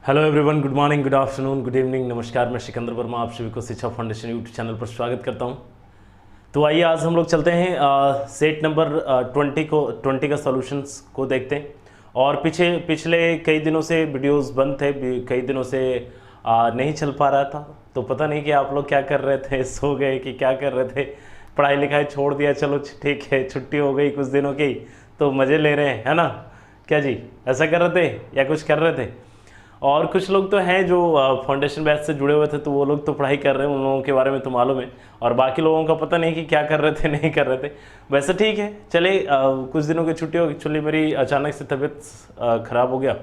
Hello everyone, good morning, good afternoon, good evening, नमस्कार। मैं सिकंदर वर्मा आप सभी को शिक्षा फाउंडेशन यूट्यूब चैनल पर स्वागत करता हूं। तो आइए आज हम लोग चलते हैं सेट नंबर 20 का सॉल्यूशंस को देखते हैं। और पिछले कई दिनों से वीडियोस बंद थे, कई दिनों से नहीं चल पा रहा था। तो पता नहीं कि आप लोग क्या कर रहे थे, सो गए कि क्या कर रहे थे, पढ़ाई लिखाई छोड़ दिया, चलो ठीक है छुट्टी हो गई कुछ दिनों की तो मज़े ले रहे हैं, है ना। क्या जी, ऐसा कर रहे थे या कुछ कर रहे थे? और कुछ लोग तो हैं जो फाउंडेशन बैच से जुड़े हुए थे, तो वो लोग तो पढ़ाई कर रहे हैं, उन लोगों के बारे में तो मालूम है। और बाकी लोगों का पता नहीं कि क्या कर रहे थे नहीं कर रहे थे। वैसे ठीक है, चले कुछ दिनों की छुट्टी हो। एक्चुअली मेरी अचानक से तबीयत ख़राब हो गया,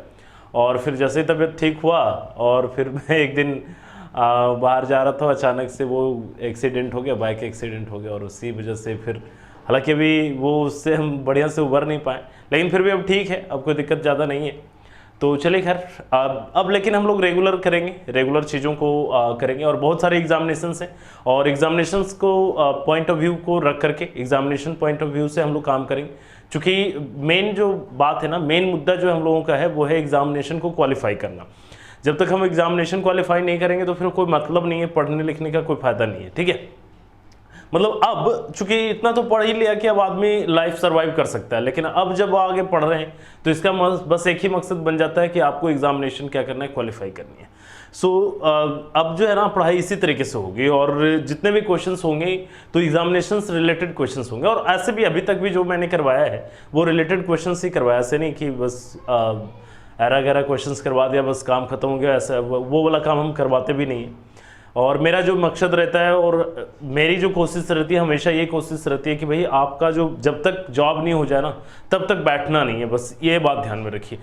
और फिर जैसे ही तबीयत ठीक हुआ और फिर मैं एक दिन बाहर जा रहा था, अचानक से वो एक्सीडेंट हो गया, बाइक एक्सीडेंट हो गया। और उसी वजह से फिर हालांकि अभी वो उससे हम बढ़िया से उबर नहीं पाए, लेकिन फिर भी अब ठीक है, अब कोई दिक्कत ज़्यादा नहीं है। तो चलिए खैर, अब लेकिन हम लोग रेगुलर करेंगे, रेगुलर चीज़ों को करेंगे। और बहुत सारे एग्जामिनेशंस हैं, और एग्जामिनेशंस को पॉइंट ऑफ व्यू को रख करके, एग्जामिनेशन पॉइंट ऑफ व्यू से हम लोग काम करेंगे। क्योंकि मेन जो बात है ना, मेन मुद्दा जो हम लोगों का है वो है एग्जामिनेशन को क्वालिफाई करना। जब तक हम एग्जामिनेशन क्वालिफाई नहीं करेंगे तो फिर कोई मतलब नहीं है, पढ़ने लिखने का कोई फायदा नहीं है। ठीक है, मतलब अब चूंकि इतना तो पढ़ ही लिया कि अब आदमी लाइफ सर्वाइव कर सकता है, लेकिन अब जब आगे पढ़ रहे हैं तो इसका बस एक ही मकसद बन जाता है कि आपको एग्जामिनेशन क्या करना है, क्वालिफाई करनी है। सो अब जो है ना, पढ़ाई इसी तरीके से होगी, और जितने भी क्वेश्चंस होंगे तो एग्जामिनेशन से रिलेटेड क्वेश्चंस होंगे। और ऐसे भी अभी तक भी जो मैंने करवाया है वो रिलेटेड क्वेश्चंस ही करवाया, ऐसे नहीं कि बस ऐरा गैरा क्वेश्चंस करवा दिया बस काम खत्म हो गया, ऐसा वो वाला काम हम करवाते भी नहीं है। और मेरा जो मकसद रहता है और मेरी जो कोशिश रहती है, हमेशा ये कोशिश रहती है कि भाई आपका जो जब तक जॉब नहीं हो जाए ना तब तक बैठना नहीं है, बस ये बात ध्यान में रखिए।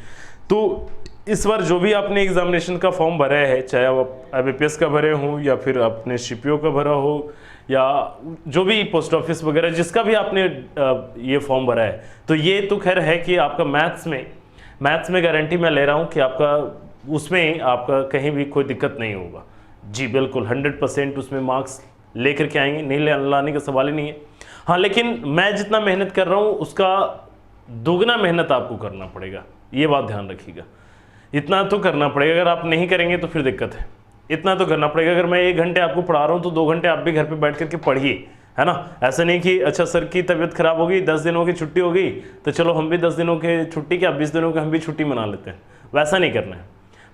तो इस बार जो भी आपने एग्जामिनेशन का फॉर्म भरा है, चाहे आप IBPS का भरे हों या फिर आपने CPO का भरा हो या जो भी पोस्ट ऑफिस वगैरह जिसका भी आपने ये फॉर्म भरा है, तो ये तो खैर है कि आपका मैथ्स में गारंटी मैं ले रहा हूँ कि आपका उसमें आपका कहीं भी कोई दिक्कत नहीं होगा। जी बिल्कुल 100% उसमें मार्क्स लेकर के आएंगे, नहीं लाने का सवाल ही नहीं है। हाँ, लेकिन मैं जितना मेहनत कर रहा हूँ उसका दोगुना मेहनत आपको करना पड़ेगा, ये बात ध्यान रखिएगा। इतना तो करना पड़ेगा, अगर आप नहीं करेंगे तो फिर दिक्कत है। इतना तो करना पड़ेगा। अगर मैं 1 घंटे आपको पढ़ा रहा हूँ तो 2 घंटे आप भी घर पे बैठ करके पढ़िए, है ना। ऐसा नहीं कि अच्छा सर की तबीयत खराब होगी, 10 दिनों की छुट्टी होगी तो चलो हम भी 10 दिनों की छुट्टी, क्या 20 दिनों की हम भी छुट्टी मना लेते हैं। वैसा नहीं करना है,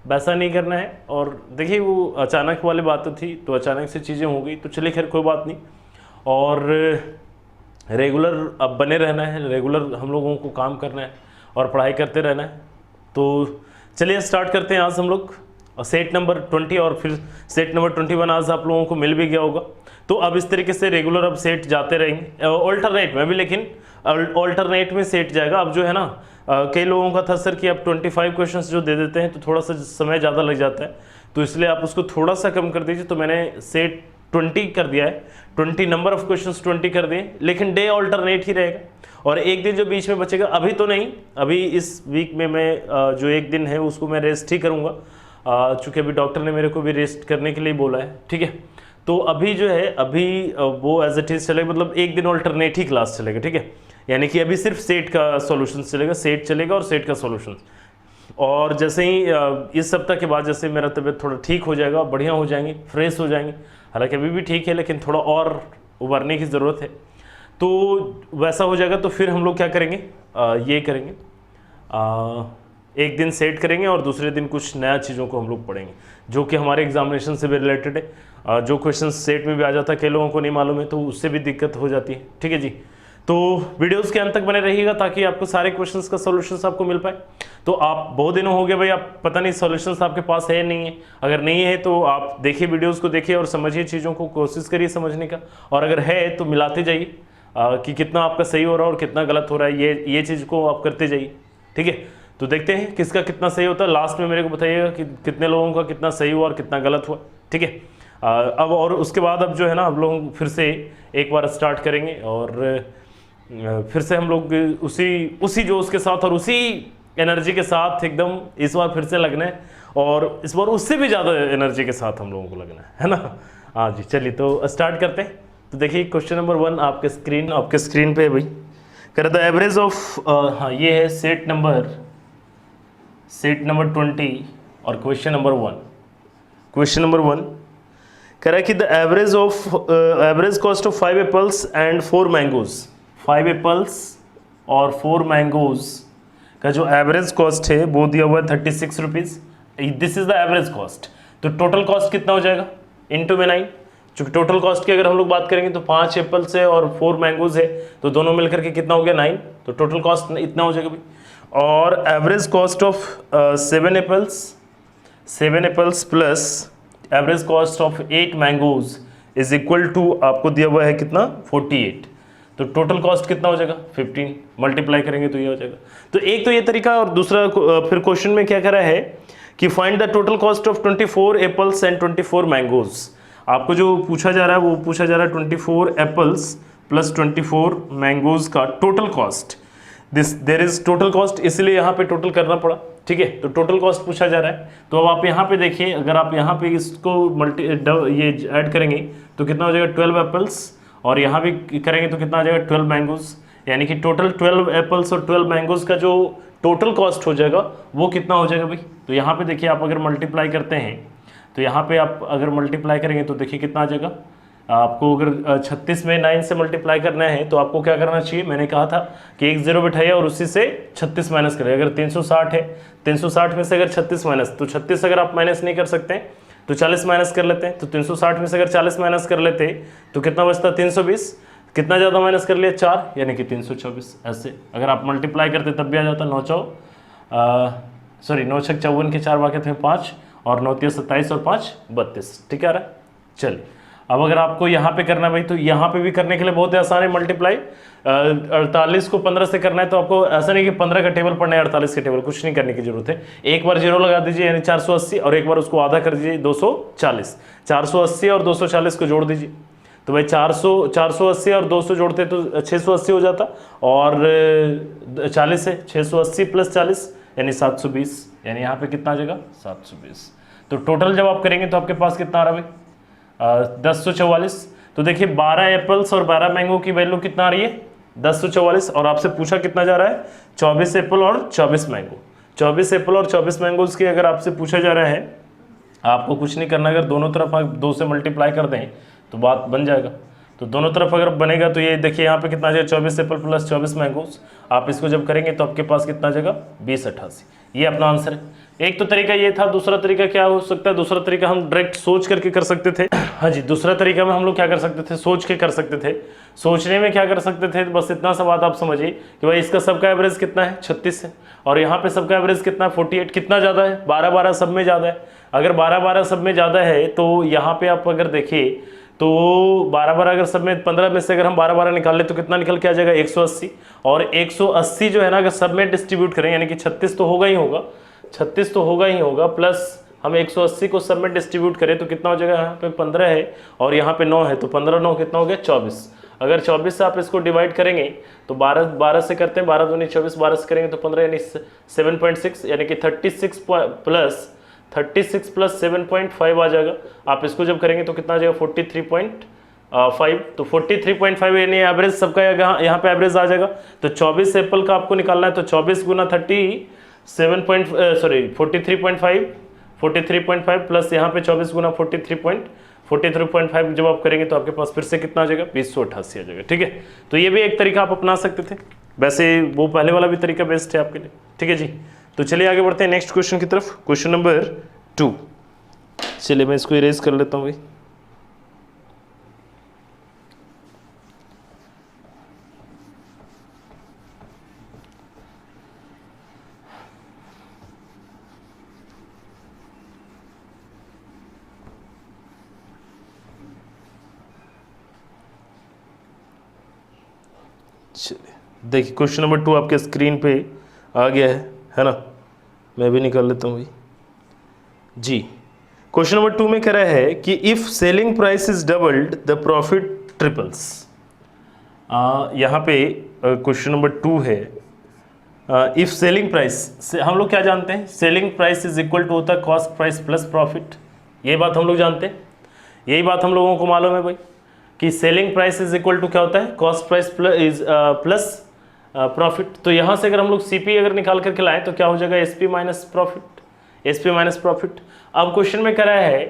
वैसा नहीं करना है। और देखिए वो अचानक वाली बात थी, तो अचानक से चीज़ें हो गई, तो चलिए खैर कोई बात नहीं। और रेगुलर अब बने रहना है, रेगुलर हम लोगों को काम करना है और पढ़ाई करते रहना है। तो चलिए स्टार्ट करते हैं आज हम लोग सेट नंबर 20, और फिर सेट नंबर 21 आज आप लोगों को मिल भी गया होगा। तो अब इस तरीके से रेगुलर अब सेट जाते रहेंगे, ऑल्टरनेट में भी, लेकिन ऑल्टरनेट में सेट जाएगा। अब जो है ना, कई लोगों का था सर कि अब 25 क्वेश्चंस जो दे देते हैं तो थोड़ा सा समय ज़्यादा लग जाता है, तो इसलिए आप उसको थोड़ा सा कम कर दीजिए। तो मैंने सेट 20 कर दिया है, 20 नंबर ऑफ क्वेश्चंस 20 कर दिए, लेकिन डे ऑल्टरनेट ही रहेगा। और एक दिन जो बीच में बचेगा, अभी तो नहीं, अभी इस वीक में मैं जो एक दिन है उसको मैं रेस्ट ही करूँगा, चूँकि अभी डॉक्टर ने मेरे को भी रेस्ट करने के लिए बोला है। ठीक है, तो अभी जो है अभी वो एज इट इज़ चलेगा, मतलब एक दिन ऑल्टरनेट ही क्लास चलेगा। ठीक है, यानी कि अभी सिर्फ सेट का सॉल्यूशन चलेगा, सेट चलेगा और सेट का सॉल्यूशन। और जैसे ही इस सप्ताह के बाद जैसे मेरा तबीयत थोड़ा ठीक हो जाएगा, बढ़िया हो जाएंगे, फ्रेश हो जाएंगे, हालांकि अभी भी ठीक है लेकिन थोड़ा और उभरने की ज़रूरत है, तो वैसा हो जाएगा तो फिर हम लोग क्या करेंगे, ये करेंगे, एक दिन सेट करेंगे और दूसरे दिन कुछ नया चीज़ों को हम लोग पढ़ेंगे जो कि हमारे एग्जामिनेशन से भी रिलेटेड है। जो क्वेश्चन सेट में भी आ जाता है, कई लोगों को नहीं मालूम है, तो उससे भी दिक्कत हो जाती है। ठीक है जी, तो वीडियोस के अंत तक बने रहिएगा ताकि आपको सारे क्वेश्चंस का सॉल्यूशंस आपको मिल पाए। तो आप बहुत दिनों हो गए भाई, आप पता नहीं सॉल्यूशंस आपके पास है नहीं है, अगर नहीं है तो आप देखिए, वीडियोस को देखिए और समझिए चीज़ों को, कोशिश करिए समझने का, और अगर है तो मिलाते जाइए कि कितना आपका सही हो रहा है और कितना गलत हो रहा है, ये चीज़ को आप करते जाइए। ठीक है, तो देखते हैं किसका कितना सही होता है, लास्ट में मेरे को बताइएगा कि कितने लोगों का कितना सही हुआ और कितना गलत हुआ। ठीक है, अब और उसके बाद अब जो है ना, हम लोग फिर से एक बार स्टार्ट करेंगे और फिर से हम लोग उसी जोश के साथ और उसी एनर्जी के साथ एकदम इस बार फिर से लगना है, और इस बार उससे भी ज़्यादा एनर्जी के साथ हम लोगों को लगना है ना। हाँ जी, चलिए तो स्टार्ट करते हैं। तो देखिए क्वेश्चन नंबर 1 आपके स्क्रीन पे है भाई। कर द एवरेज ऑफ, हाँ ये है सेट नंबर 20 और क्वेश्चन नंबर 1 कह रहा है कि the average cost of 5 apples and 4 mangoes, 5 apples और 4 मैंगोज का जो एवरेज कॉस्ट है वो दिया हुआ है 36 rupees. This is the average cost. तो टोटल कॉस्ट कितना हो जाएगा इनटू में 9, चूंकि टोटल कॉस्ट की अगर हम लोग बात करेंगे तो 5 एप्पल्स है और 4 मैंगोज है, तो दोनों मिलकर के कितना हो गया 9, तो टोटल कॉस्ट इतना हो जाएगा भाई। और average cost of 7 apples plus average cost of 8 mangoes is equal to आपको दिया हुआ है कितना 48, तो टोटल कॉस्ट कितना हो जाएगा 15, मल्टीप्लाई करेंगे तो ये हो जाएगा। तो एक तो ये तरीका, और दूसरा फिर क्वेश्चन में क्या करा है कि find the total cost of 24 apples and 24 mangoes. आपको जो पूछा जा रहा है वो पूछा जा रहा है 24 एप्पल्स प्लस 24 मैंगोज का total cost. There is total cost, इसलिए यहाँ पे टोटल करना पड़ा, ठीक है। तो टोटल कॉस्ट पूछा जा रहा है, तो अब आप यहाँ पे देखिए, अगर आप यहाँ पे इसको ये ऐड करेंगे तो कितना हो जाएगा 12 एप्पल्स, और यहाँ भी करेंगे तो कितना आ जाएगा 12 मैंगोज, यानी कि टोटल 12 एप्पल्स और 12 मैंगोज का जो टोटल कॉस्ट हो जाएगा वो कितना हो जाएगा भाई। तो यहाँ पे देखिए, आप अगर मल्टीप्लाई करते हैं तो यहाँ पे आप अगर मल्टीप्लाई करेंगे तो देखिए कितना आ जाएगा। आपको अगर 36 में 9 से मल्टीप्लाई करना है तो आपको क्या करना चाहिए, मैंने कहा था कि एक जीरो बिठाइए और उसी से 36 माइनस करिए। अगर 360 है, 360 में से अगर 36 माइनस, तो 36 अगर आप माइनस नहीं कर सकते तो 40 माइनस कर लेते हैं। तो 360 में से अगर 40 माइनस कर लेते तो कितना बचता 320, कितना ज़्यादा माइनस कर लिया 4, यानी कि 324। ऐसे अगर आप मल्टीप्लाई करते तब भी आ जाता 9 छक 54 के 4 वाक़े थे 5, और 9 3 27 और 5 32, ठीक है। चलिए अब अगर आपको यहाँ पे करना भाई, तो यहाँ पे भी करने के लिए बहुत ही आसान है मल्टीप्लाई। 48 को 15 से करना है, तो आपको ऐसा नहीं कि 15 का टेबल पढ़ना है 48 का टेबल, कुछ नहीं करने की जरूरत है। एक बार जीरो लगा दीजिए यानी 480, और एक बार उसको आधा कर दीजिए 240, 480 और 240 को जोड़ दीजिए, तो भाई 480 और 200 जोड़ते तो 680 हो जाता, और 40 है 680 प्लस 40 यानी 720, यानी यहाँ पे कितना आ जाएगा 720। तो टोटल जब आप करेंगे तो आपके पास कितना आ रहा है भाई 1044। तो देखिए 12 एप्पल्स और 12 मैंगो की वैल्यू कितना आ रही है 1044, और आपसे पूछा कितना जा रहा है 24 एप्पल और 24 मैंगो। 24 एप्पल और 24 मैंगोज की अगर आपसे पूछा जा रहा है, आपको कुछ नहीं करना, अगर दोनों तरफ आप 2 से मल्टीप्लाई कर दें तो बात बन जाएगा। तो दोनों तरफ अगर बनेगा तो ये देखिए यहाँ पे कितना आ जाएगा 24 एप्पल प्लस 24 मैंगोज, आप इसको जब करेंगे तो आपके पास कितना आ जाएगा 2088। ये अपना आंसर है। एक तो तरीका ये था, दूसरा तरीका क्या हो सकता है, दूसरा तरीका हम डायरेक्ट सोच करके कर सकते थे। हाँ जी, दूसरा तरीका में हम लोग क्या कर सकते थे, सोच के कर सकते थे। सोचने में क्या कर सकते थे, बस इतना सा बात आप समझिए कि भाई इसका सबका एवरेज कितना है 36 है, और यहाँ पे सबका एवरेज कितना है 48, कितना ज़्यादा है 12-12 सब में ज़्यादा है। अगर 12-12 सब में ज़्यादा है तो यहाँ पे आप अगर देखिए तो 12-12 अगर सब में 15 में से अगर हम 12-12 निकाल ले तो कितना निकल के आ जाएगा 180, और 180 जो है ना अगर सब में डिस्ट्रीब्यूट करें यानी कि 36 तो होगा ही होगा, 36 तो होगा ही होगा, प्लस हम 180 को सब में डिस्ट्रीब्यूट करें तो कितना हो जाएगा, यहाँ पे 15 है और यहाँ पे 9 है, तो 15 9 कितना हो गया 24। अगर 24 से आप इसको डिवाइड करेंगे तो 12 से करते हैं, 12 दूनी 24, 12 से करेंगे तो 15 यानी 7.6, यानी कि 36 प्लस 7.5 आ जाएगा। आप इसको जब करेंगे तो कितना आ जाएगा 43.5, तो 43.5 यानी एवरेज सबका यहाँ पे एवरेज आ जाएगा। तो 24 एप्पल का आपको निकालना है, तो 24 गुना 43.5 प्लस यहाँ पे 24 गुना 43.5 जब आप करेंगे तो आपके पास फिर से कितना आ जाएगा 2088 आ जाएगा, ठीक है। तो ये भी एक तरीका आप अपना सकते थे, वैसे वो पहले वाला भी तरीका बेस्ट है आपके लिए, ठीक है जी। तो चलिए आगे बढ़ते हैं नेक्स्ट क्वेश्चन की तरफ, क्वेश्चन नंबर 2। चलिए मैं इसको इरेज कर लेता हूँ भाई। चलिए देखिए क्वेश्चन नंबर 2 आपके स्क्रीन पे आ गया है ना, मैं भी निकाल लेता हूँ भाई जी। क्वेश्चन नंबर 2 में कह रहा है कि if selling price is doubled the profit triples. यहाँ पे क्वेश्चन नंबर 2 है, इफ सेलिंग प्राइस से हम लोग क्या जानते हैं, selling price is equal to होता है कॉस्ट प्राइस प्लस प्रॉफिट, ये बात हम लोग जानते हैं, यही बात हम लोगों को मालूम है भाई कि selling price is equal to क्या होता है कॉस्ट प्राइस प्लस प्रॉफिट। तो यहाँ से अगर हम लोग सीपी अगर निकाल करके लाएं तो क्या हो जाएगा SP minus profit, SP minus profit. अब क्वेश्चन में कह रहा है,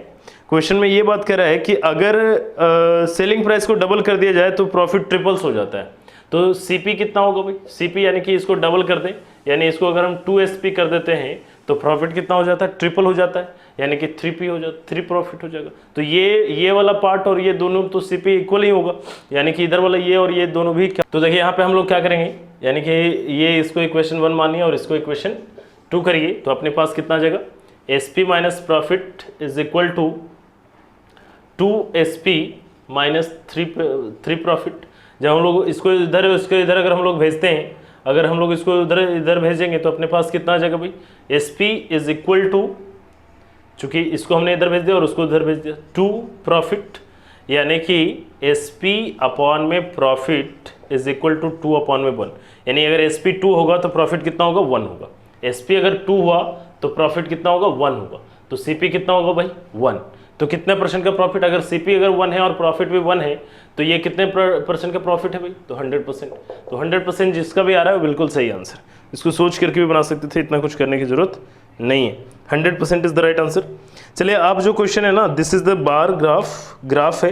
क्वेश्चन में ये बात कह रहा है कि अगर सेलिंग प्राइस को डबल कर दिया जाए तो प्रॉफिट ट्रिपल्स हो जाता है। तो सीपी कितना होगा भाई, सीपी यानी कि इसको डबल कर दें, यानी इसको अगर हम 2SP कर देते हैं तो प्रॉफिट कितना हो जाता है, ट्रिपल हो जाता है, यानी कि 3P हो जाता, 3 प्रॉफिट हो जाएगा। तो ये वाला पार्ट और ये दोनों तो सीपी इक्वल ही होगा, यानी कि इधर वाला ये और ये दोनों भी। तो देखिए यहाँ पे हम लोग क्या करेंगे, यानी कि ये इसको इक्वेशन 1 मानिए और इसको इक्वेशन 2 करिए, तो अपने पास कितना आ जाएगा, SP minus profit is equal to 2SP minus 3 profit. जब हम लोग इसको इधर इधर अगर हम लोग भेजते हैं, अगर हम लोग इसको इधर भेजेंगे तो अपने पास कितना आ जाएगा भाई, SP इज इक्वल टू, चूंकि इसको हमने इधर भेज दिया और उसको इधर भेज दिया, 2 प्रॉफिट, यानी कि SP अपॉन में profit is equal to 2 upon में 1, यानी अगर SP 2 होगा तो प्रॉफिट कितना होगा, 1 होगा। SP अगर 2 हुआ तो प्रॉफिट कितना होगा, 1 होगा। तो CP कितना होगा भाई, 1। तो कितने परसेंट का प्रॉफिट, अगर CP अगर 1 है और प्रॉफिट भी 1 है तो ये कितने परसेंट का प्रॉफिट है भाई, तो 100%। तो 100% जिसका भी आ रहा है वो बिल्कुल सही आंसर। इसको सोच करके भी बना सकते थे, इतना कुछ करने की जरूरत नहीं है। 100% इज द राइट आंसर। चलिए आप जो क्वेश्चन है ना, this is the bar graph है,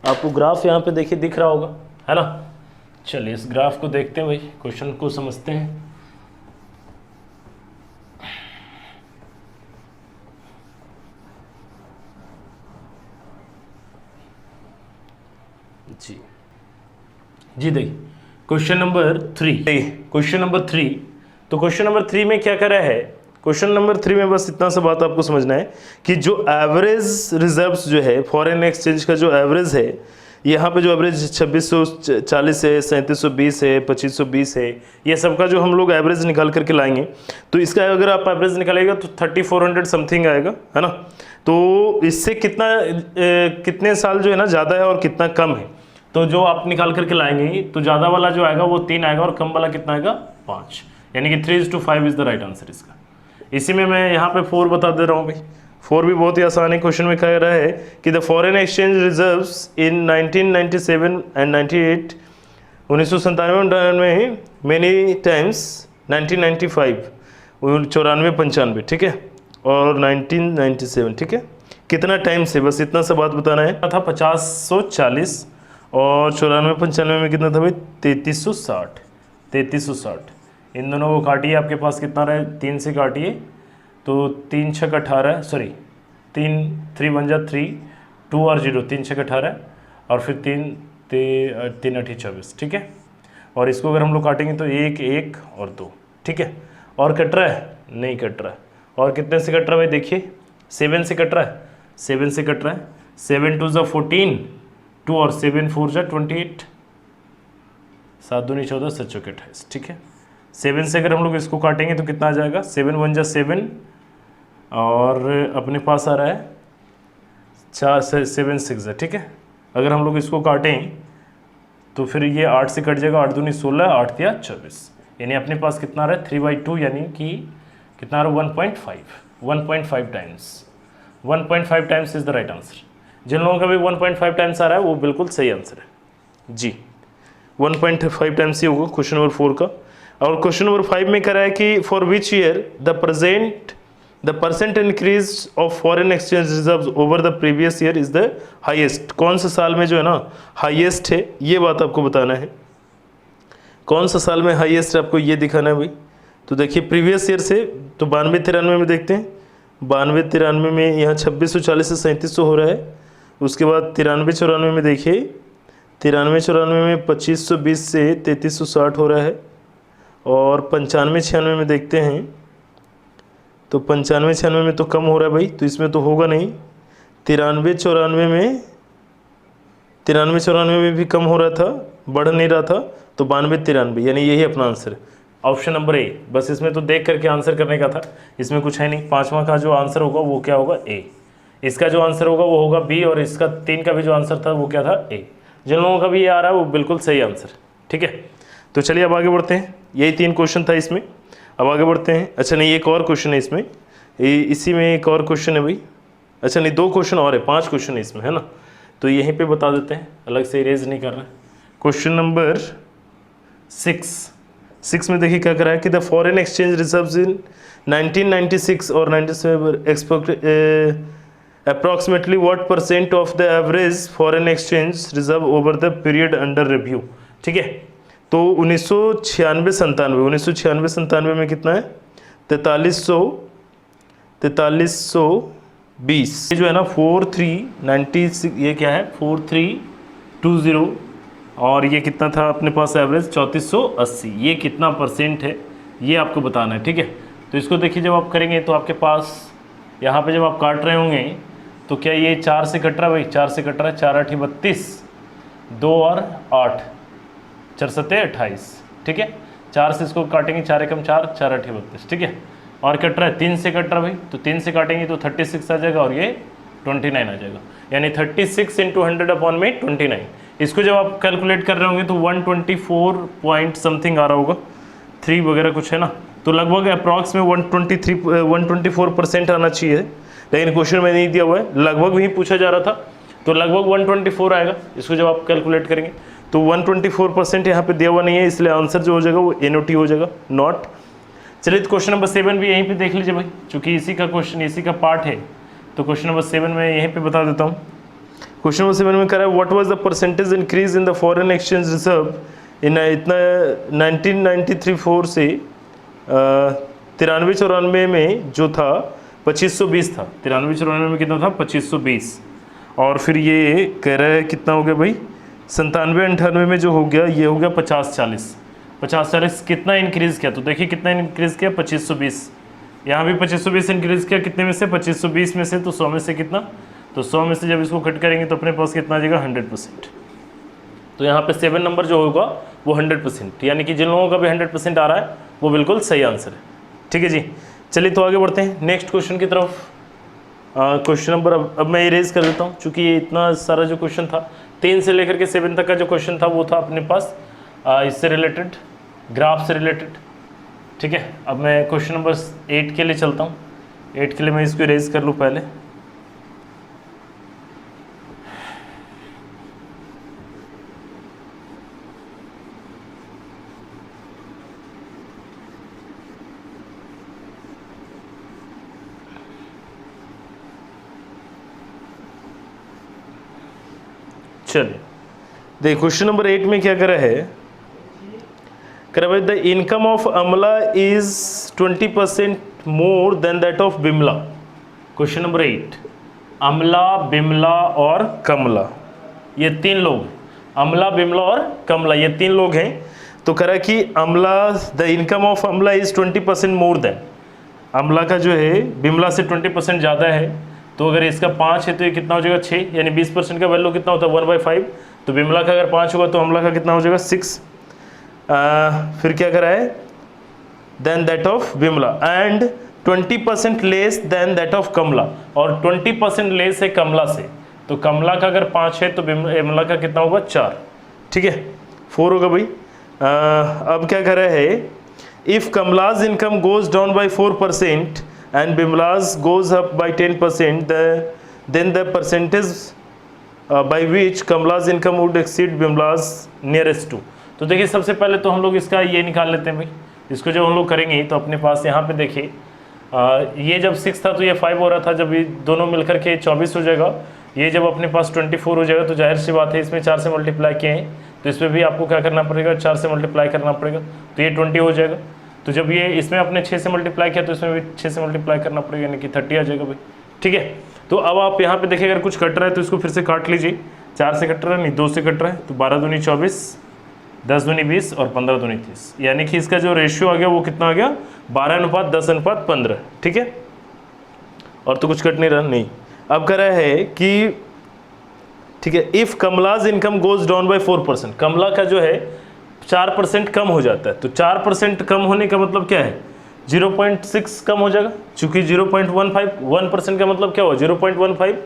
आपको ग्राफ यहाँ पे देखिए दिख रहा होगा, है ना। चलिए इस ग्राफ को देखते हैं भाई, क्वेश्चन को समझते हैं। जी देखिए क्वेश्चन नंबर 3, क्वेश्चन नंबर 3। तो क्वेश्चन नंबर 3 में क्या कर रहा है, क्वेश्चन नंबर 3 में बस इतना सा बात आपको समझना है कि जो एवरेज रिजर्व्स जो है फॉरेन एक्सचेंज का जो एवरेज है, यहाँ पे जो एवरेज 2640 है, 3720 है, 2520 है, ये सबका जो हम लोग एवरेज निकाल करके लाएंगे तो इसका अगर आप एवरेज निकालेगा तो 3400 समथिंग आएगा, है ना। तो इससे कितने साल जो है ना ज़्यादा है और कितना कम है, तो जो आप निकाल करके लाएंगे तो ज़्यादा वाला जो आएगा वो 3 आएगा और कम वाला कितना आएगा, 5, यानी कि 3:5 इज़ द राइट आंसर इसका। इसी में मैं यहाँ पे 4 बता दे रहा हूँ भाई। 4 भी बहुत ही आसान है। क्वेश्चन में कह रहा है कि the foreign exchange reserves in 1997 and 98, 1997 में मेनी टाइम्स 1995, 94-95, ठीक है, और 1997, ठीक है, कितना टाइम से, बस इतना सा बात बताना है। था 5040 और 94-95 में कितना था भाई, 3360। इन दोनों को काटिए, आपके पास कितना रहे, 3 से काटिए तो 3 6 18, सॉरी 3 1 3, 2 और 0, 3 6 18 और फिर 3 8 24, ठीक है। और इसको अगर हम लोग काटेंगे तो 1 1 और 2, ठीक है। और कट रहा है, नहीं कट रहा है। और कितने से कट रहा है भाई, देखिए 7 से कट रहा है, 7 से कट रहा है। 7 2 14, 2 और 7 4 28, 7 2 14, 7 4 28, ठीक है। 7 से अगर हम लोग इसको काटेंगे तो कितना आ जाएगा, 7 1 7 और अपने पास आ रहा है 4 7 6, ठीक है। अगर हम लोग इसको काटें तो फिर ये 8 से कट जाएगा, 8 दूनी 16, 8 3 24, यानी अपने पास कितना आ रहा है 3/2, यानी कि कितना आ रहा है 1.5 times. 1.5 times is the right answer. जिन लोगों का भी 1.5 टाइम्स आ रहा है वो बिल्कुल सही आंसर है जी। 1.5 टाइम्स ही होगा क्वेश्चन नंबर 4 का। और क्वेश्चन नंबर 5 में कह रहा है कि for which year the percent increase of foreign exchange reserves over the previous year is the highest. कौन सा साल में जो है ना हाईएस्ट है, ये बात आपको बताना है। कौन सा साल में हाईएस्ट है आपको ये दिखाना है भाई। तो देखिए प्रीवियस ईयर से तो 92-93 में देखते हैं। 92-93 में यहाँ 2640 से 3700 हो रहा है। उसके बाद 93-94 में देखिए, 93-94 में 2520 से 3360 हो रहा है। और 95-96 में देखते हैं तो 95-96 में तो कम हो रहा है भाई, तो इसमें तो होगा नहीं। 93-94 में भी कम हो रहा था, बढ़ नहीं रहा था, तो 92-93, यानी यही अपना आंसर है, ऑप्शन नंबर ए। बस इसमें तो देख करके आंसर करने का था, इसमें कुछ है नहीं। 5वां का जो आंसर होगा वो क्या होगा, ए। इसका जो आंसर होगा वो होगा बी, और इसका 3 का भी जो आंसर था वो क्या था, ए। जिन लोगों का भी ये आ रहा है वो बिल्कुल सही आंसर, ठीक है। तो चलिए अब आगे बढ़ते हैं। यही 3 क्वेश्चन था इसमें, अब आगे बढ़ते हैं। अच्छा नहीं, एक और क्वेश्चन है इसमें, इसी में एक और क्वेश्चन है भाई। अच्छा नहीं, 2 क्वेश्चन और है, 5 क्वेश्चन है इसमें, है ना। तो यहीं पे बता देते हैं, अलग से इरेज नहीं कर रहे हैं। क्वेश्चन नंबर 6, 6 में देखिए क्या करा है कि द फॉरेन एक्सचेंज रिजर्व्स इन 1996 और 97 expect approximately what percent of the average foreign exchange reserve over the period under review. ठीक है, तो 1996-97 में कितना है 4320। ये जो है ना 4396, ये क्या है 4320, और ये कितना था अपने पास एवरेज 3480। ये कितना परसेंट है ये आपको बताना है। ठीक है, तो इसको देखिए जब आप करेंगे तो आपके पास यहाँ पे जब आप काट रहे होंगे तो क्या ये 4 से कट रहा है भाई, 4 से कट रहा है, 4 8 32, 2 और 8 4 7 28। ठीक है, 4 से इसको काटेंगे, 4 एकम 4, 4 8 32। ठीक है, और कट रहा है 3 से कट रहा है भाई, तो 3 से काटेंगे तो 36 आ जाएगा और ये 29 आ जाएगा, यानी 36 × 100 अपॉन में 29। इसको जब आप कैलकुलेट कर रहे होंगे तो 124 पॉइंट समथिंग आ रहा होगा, 3 वगैरह कुछ है ना, तो लगभग अप्रॉक्स में 124% आना चाहिए, लेकिन क्वेश्चन में नहीं दिया हुआ है, लगभग भी पूछा जा रहा था, तो लगभग 124 आएगा। इसको जब आप कैलकुलेट करेंगे तो 124% यहाँ पे दिया हुआ नहीं है, इसलिए आंसर जो हो जाएगा वो NOT हो जाएगा, नॉट। चलिए तो क्वेश्चन नंबर 7 भी यहीं पे देख लीजिए भाई, चूंकि इसी का क्वेश्चन इसी का पार्ट है, तो क्वेश्चन नंबर 7 में यहीं पे बता देता हूँ। क्वेश्चन नंबर 7 में कह रहा है what was the percentage increase in the foreign exchange reserve in इतना 1993-4 से 93-94 में जो था 2520 था। 93-94 में कितना था 2520, और फिर ये कह रहा है कितना हो गया भाई 97-98 में जो हो गया ये हो गया 50-40। 50-40 कितना इंक्रीज़ किया, तो देखिए कितना इंक्रीज़ किया 2520, यहाँ भी 2520 इंक्रीज़ किया, कितने में से 2520 में से, तो 100 में से कितना, तो 100 में से जब इसको कट करेंगे तो अपने पास कितना आ जाएगा 100%। तो यहाँ पे 7 नंबर जो होगा वो 100%, यानी कि जिन लोगों का भी 100% आ रहा है वो बिल्कुल सही आंसर है। ठीक है जी, चलिए तो आगे बढ़ते हैं नेक्स्ट क्वेश्चन की तरफ। क्वेश्चन नंबर अब मैं इरेज कर देता हूँ, चूँकि ये इतना सारा जो क्वेश्चन था 3 से लेकर के 7 तक का जो क्वेश्चन था वो था अपने पास इससे रिलेटेड, ग्राफ से रिलेटेड। ठीक है, अब मैं क्वेश्चन नंबर 8 के लिए चलता हूँ। 8 के लिए मैं इसको इरेज कर लूँ पहले। चलिए देखिए क्वेश्चन नंबर 8 में क्या करा है, करा भाई the income of Amla is 20% more than that of Bimla. Question number 8, Amla, Bimla और कमला, ये 3 लोग, अमला, बिमला और कमला, ये 3 लोग हैं। तो करा कि अमला, the income of Amla is 20% more then, अमला का जो है बिमला से 20% ज़्यादा है। तो अगर इसका 5 है तो ये कितना हो जाएगा 6, यानी 20% का वैल्यू कितना होता है 1/5। तो बिमला का अगर 5 होगा तो अमला का कितना हो जाएगा 6। फिर क्या करा है then that of Bimla and 20% less than that of Kamla, और 20% लेस है कमला से। तो कमला का अगर 5 है तो बिमला का कितना होगा 4। ठीक है, 4 होगा भाई। अब क्या करा है, if Kamla's income goes down by 4% and Bimla's goes up by 10%, then the percentage by which Kamala's income would exceed Bimla's nearest to। तो देखिए सबसे पहले तो हम लोग इसका ये निकाल लेते हैं भाई। इसको जब हम लोग करेंगे तो अपने पास यहाँ पे देखिए ये जब 6 था तो ये 5 हो रहा था, जब ये दोनों मिलकर के 24 हो जाएगा, ये जब अपने पास 24 हो जाएगा तो जाहिर सी बात है इसमें 4 से मल्टीप्लाई किए हैं तो इसमें भी आपको क्या करना पड़ेगा 4 से मल्टीप्लाई करना पड़ेगा, तो ये 20 हो जाएगा। तो जब ये इसमें अपने 6 से मल्टीप्लाई किया तो इसमें भी 6 से मल्टीप्लाई करना पड़ेगा, यानी कि 30 आ जाएगा भाई। ठीक है, तो अब आप यहाँ पे देखिए अगर कुछ कट रहा है तो इसको फिर से काट लीजिए। 4 से कट रहा है नहीं, 2 से कट रहा है, तो 12 दूनी 24, 10 दूनी 20 और 15 दूनी 30, यानी कि इसका जो रेशियो आ गया वो कितना आ गया 12:10:15। ठीक है, और तो कुछ कट नहीं रहा नहीं। अब कह रहा है कि ठीक है, if Kamla's income goes down by 4%, कमला का जो है 4% कम हो जाता है। तो 4% कम होने का मतलब क्या है 0.6 कम हो जाएगा, चूंकि 0.15 1% का मतलब क्या हुआ 0.15,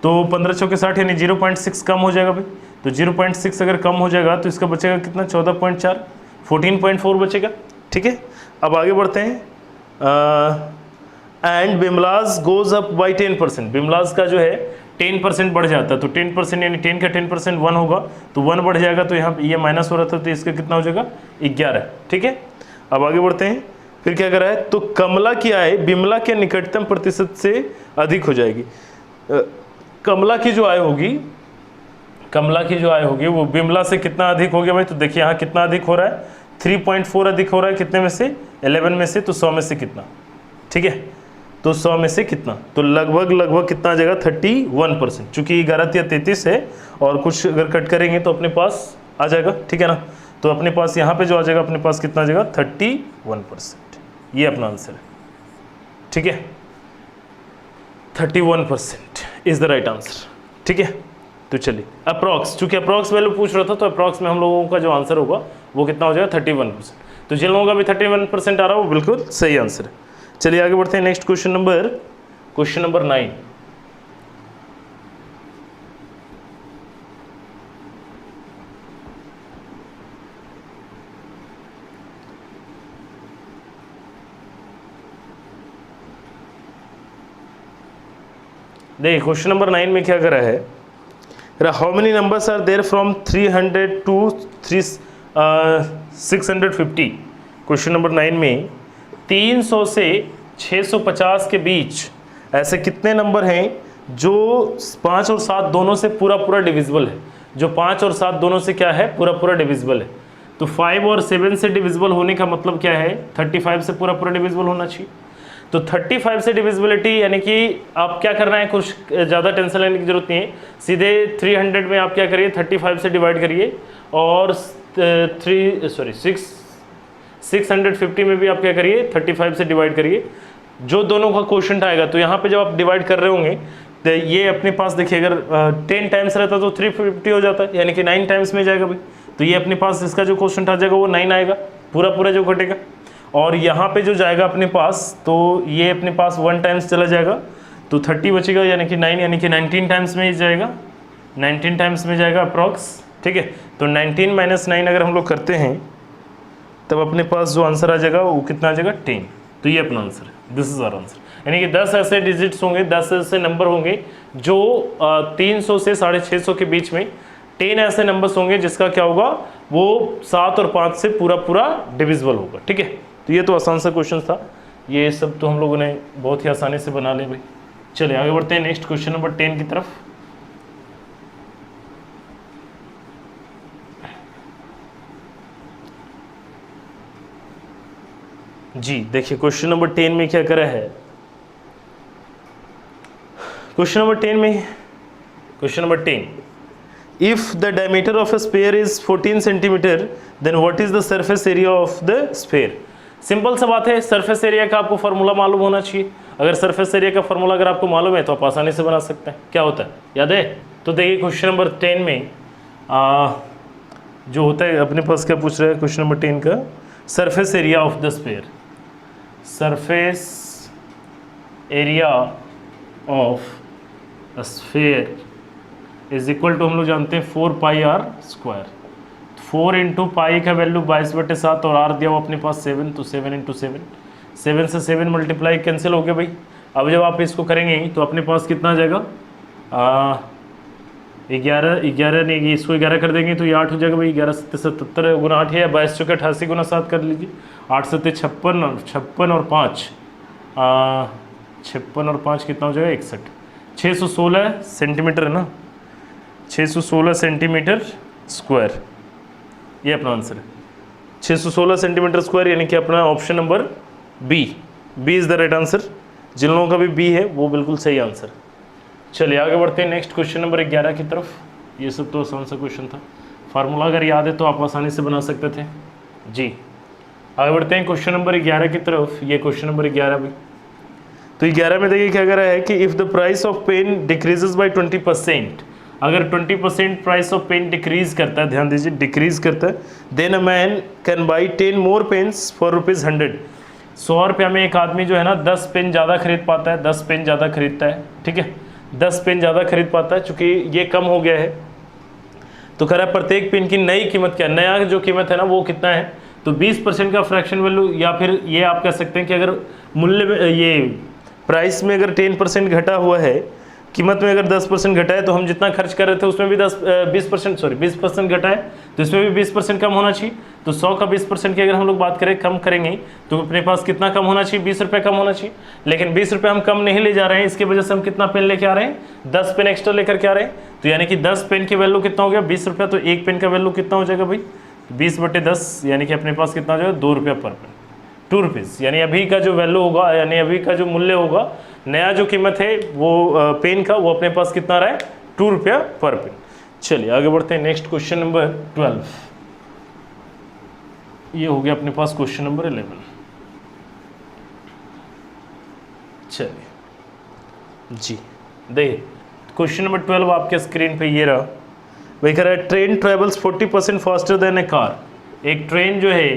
तो 15 चौके 60 यानी 0.6 कम हो जाएगा भाई। तो 0.6 अगर कम हो जाएगा तो इसका बचेगा कितना 14.4, 14.4 बचेगा। ठीक है, अब आगे बढ़ते हैं। And Bimla's goes up by 10%, Bimla's का जो है 10% बढ़ जाता है, तो 10% यानी 10 का 10% 1 होगा, तो 1 बढ़ जाएगा, तो यहाँ ये माइनस हो रहा था, तो इसका कितना हो जाएगा 11। ठीक है, अब आगे बढ़ते हैं। फिर क्या करा है, तो कमला की आय बिमला के निकटतम प्रतिशत से अधिक हो जाएगी। कमला की जो आय होगी वो बिमला से कितना अधिक हो गया भाई, तो देखिए यहाँ कितना अधिक हो रहा है, 3.4 अधिक हो रहा है, कितने में से 11 में से, तो 100 में से कितना, ठीक है, तो 100 में से कितना, तो लगभग कितना आ जाएगा 31%, चूंकि 11 या 33 है और कुछ अगर कट करेंगे तो अपने पास आ जाएगा, ठीक है ना, तो अपने पास यहाँ पे जो आ जाएगा अपने पास कितना आ जाएगा 31%, ये अपना आंसर है, ठीक है, 31% इज द राइट आंसर, ठीक है। तो चलिए अप्रॉक्स, चूंकि अप्रॉक्स वैल्यू पूछ रहा था, तो अप्रॉक्स में हम लोगों का जो आंसर होगा वो कितना हो जाएगा 31%, तो जिन लोगों का भी 31% आ रहा है वो बिल्कुल सही आंसर है। चलिए आगे बढ़ते हैं, नेक्स्ट क्वेश्चन नंबर 9। देखिए क्वेश्चन नंबर 9 में क्या करा है, how many numbers are there from 300 to 650। Question number 9 में 300 से 650 के बीच ऐसे कितने नंबर हैं जो 5 और 7 दोनों से पूरा डिविजिबल है, जो 5 और 7 दोनों से क्या है, पूरा डिविजिबल है। तो 5 और 7 से डिविजिबल होने का मतलब क्या है, 35 से पूरा डिविजिबल होना चाहिए। तो 35 से डिविजिबिलिटी यानी कि आप क्या करना है, कुछ ज़्यादा टेंशन लेने की जरूरत नहीं है, सीधे 300 में आप क्या करिए 35 से डिवाइड करिए, और 650 में भी आप क्या करिए 35 से डिवाइड करिए, जो दोनों का क्वोशंट आएगा। तो यहाँ पे जब आप डिवाइड कर रहे होंगे तो ये अपने पास देखिए, अगर 10 टाइम्स रहता तो 350 हो जाता है, यानी कि 9 टाइम्स में जाएगा भाई, तो ये अपने पास इसका जो क्वोशंट आ जाएगा वो 9 आएगा, पूरा जो घटेगा। और यहाँ पे जो जाएगा अपने पास, तो ये अपने पास 1 टाइम्स चला जाएगा, तो 30 बचेगा, यानी कि 9, यानी कि 19 टाइम्स में ही जाएगा, 19 टाइम्स में जाएगा अप्रॉक्स, ठीक है। तो 19 - 9 अगर हम लोग करते हैं तब अपने पास जो आंसर आ जाएगा वो कितना आ जाएगा 10, तो ये अपना आंसर है, दिस इज आवर आंसर। यानी कि 10 ऐसे डिजिट्स होंगे, 10 ऐसे नंबर होंगे जो 300 से 650 के बीच में, 10 ऐसे नंबर्स होंगे जिसका क्या होगा, वो 7 और 5 से पूरा डिविजिबल होगा, ठीक है। तो ये तो आसान सा क्वेश्चन था, ये सब तो हम लोगों ने बहुत ही आसानी से बना लिया भाई। चलिए आगे बढ़ते हैं नेक्स्ट क्वेश्चन नंबर 10 की तरफ। जी देखिए क्वेश्चन नंबर 10 में क्या करा है, question number 10, if the diameter of a sphere is 14 centimeter, then what is the surface area of the sphere? Simple सा बात है, सरफेस एरिया का आपको फार्मूला मालूम होना चाहिए। अगर सरफेस एरिया का फार्मूला अगर आपको मालूम है तो आप आसानी से बना सकते हैं। क्या होता है याद है? तो देखिए क्वेश्चन नंबर 10 में जो होता है अपने पास क्या पूछ रहा है, क्वेश्चन नंबर 10 का surface area of the sphere, surface area of sphere is equal to, हम लोग जानते हैं 4πr²। 4 × पाई का वैल्यू 22/7 और r दिया हुआ अपने पास 7, तो 7 × 7, 7 से 7 मल्टीप्लाई कैंसिल हो गया भाई। अब जब आप इसको करेंगे तो अपने पास कितना आ जाएगा, 11 नहीं, इसको 11 कर देंगे तो ये 8 हो जाएगा भाई। 11 × 7 = 77 × 8 है, 22 × 88 × 7 कर लीजिए। 8 × 7 = 56 और 5 56 और 5 कितना हो जाएगा 61। 616 सेंटीमीटर है ना, 616 सेंटीमीटर स्क्वायर, ये अपना आंसर है 616 सेंटीमीटर स्क्वायर, यानी कि अपना option number B is the right answer. जिन लोगों का भी बी है वो बिल्कुल सही आंसर। चलिए आगे बढ़ते हैं नेक्स्ट क्वेश्चन नंबर 11 की तरफ। ये सब तो आसान सा क्वेश्चन था, फार्मूला अगर याद है तो आप आसानी से बना सकते थे जी। आगे बढ़ते हैं क्वेश्चन नंबर 11 की तरफ। ये क्वेश्चन नंबर 11 भी, तो 11 में देखिए क्या कह रहा है कि if the price of pen decreases by 20%, अगर 20% प्राइस ऑफ पेन डिक्रीज करता है, ध्यान दीजिए डिक्रीज करता है, then a man can buy 10 more pens for ₹100। 100 रुपया में एक आदमी जो है ना 10 पेन ज़्यादा खरीद पाता है, 10 पेन ज़्यादा खरीदता है, ठीक है, 10 पेन ज़्यादा खरीद पाता है। चूँकि ये कम हो गया है तो कह रहा है प्रत्येक पेन की नई कीमत क्या, नया जो कीमत है ना वो कितना है, तो 20% का फ्रैक्शन वैल्यू, या फिर ये आप कह सकते हैं कि अगर मूल्य में ये प्राइस में अगर 10% घटा हुआ है कीमत में अगर 10% घटा है तो हम जितना खर्च कर रहे थे उसमें भी 20% घटा है, तो इसमें भी 20% कम होना चाहिए। तो 100 का 20% की अगर हम लोग बात करें कम करेंगे तो अपने पास कितना कम होना चाहिए, 20 रुपये कम होना चाहिए। लेकिन 20 रुपये हम कम नहीं ले जा रहे हैं, इसकी वजह से हम कितना पेन लेके आ रहे हैं, 10 पेन एक्स्ट्रा लेकर के आ रहे हैं। तो यानी कि 10 पेन की वैल्यू कितना हो गया, 20 रुपये। तो एक पेन का वैल्यू कितना हो जाएगा भाई, 20/10, यानी कि अपने पास कितना हो जाएगा, 2 रुपये पर पेन, 2 रुपीज़। यानी अभी का जो वैल्यू होगा, यानी अभी का जो मूल्य होगा, नया जो कीमत है वो पेन का, वो अपने पास कितना रहा है, 2 रुपया पर पेन। चलिए आगे बढ़ते हैं। नेक्स्ट क्वेश्चन नंबर 12, ये हो गया अपने पास क्वेश्चन नंबर 11। चलिए जी, देखिए क्वेश्चन नंबर 12 आपके स्क्रीन पे ये रहा। वही कह रहा है ट्रेन ट्रेवल्स 40% फास्टर देन ए कार। एक ट्रेन जो है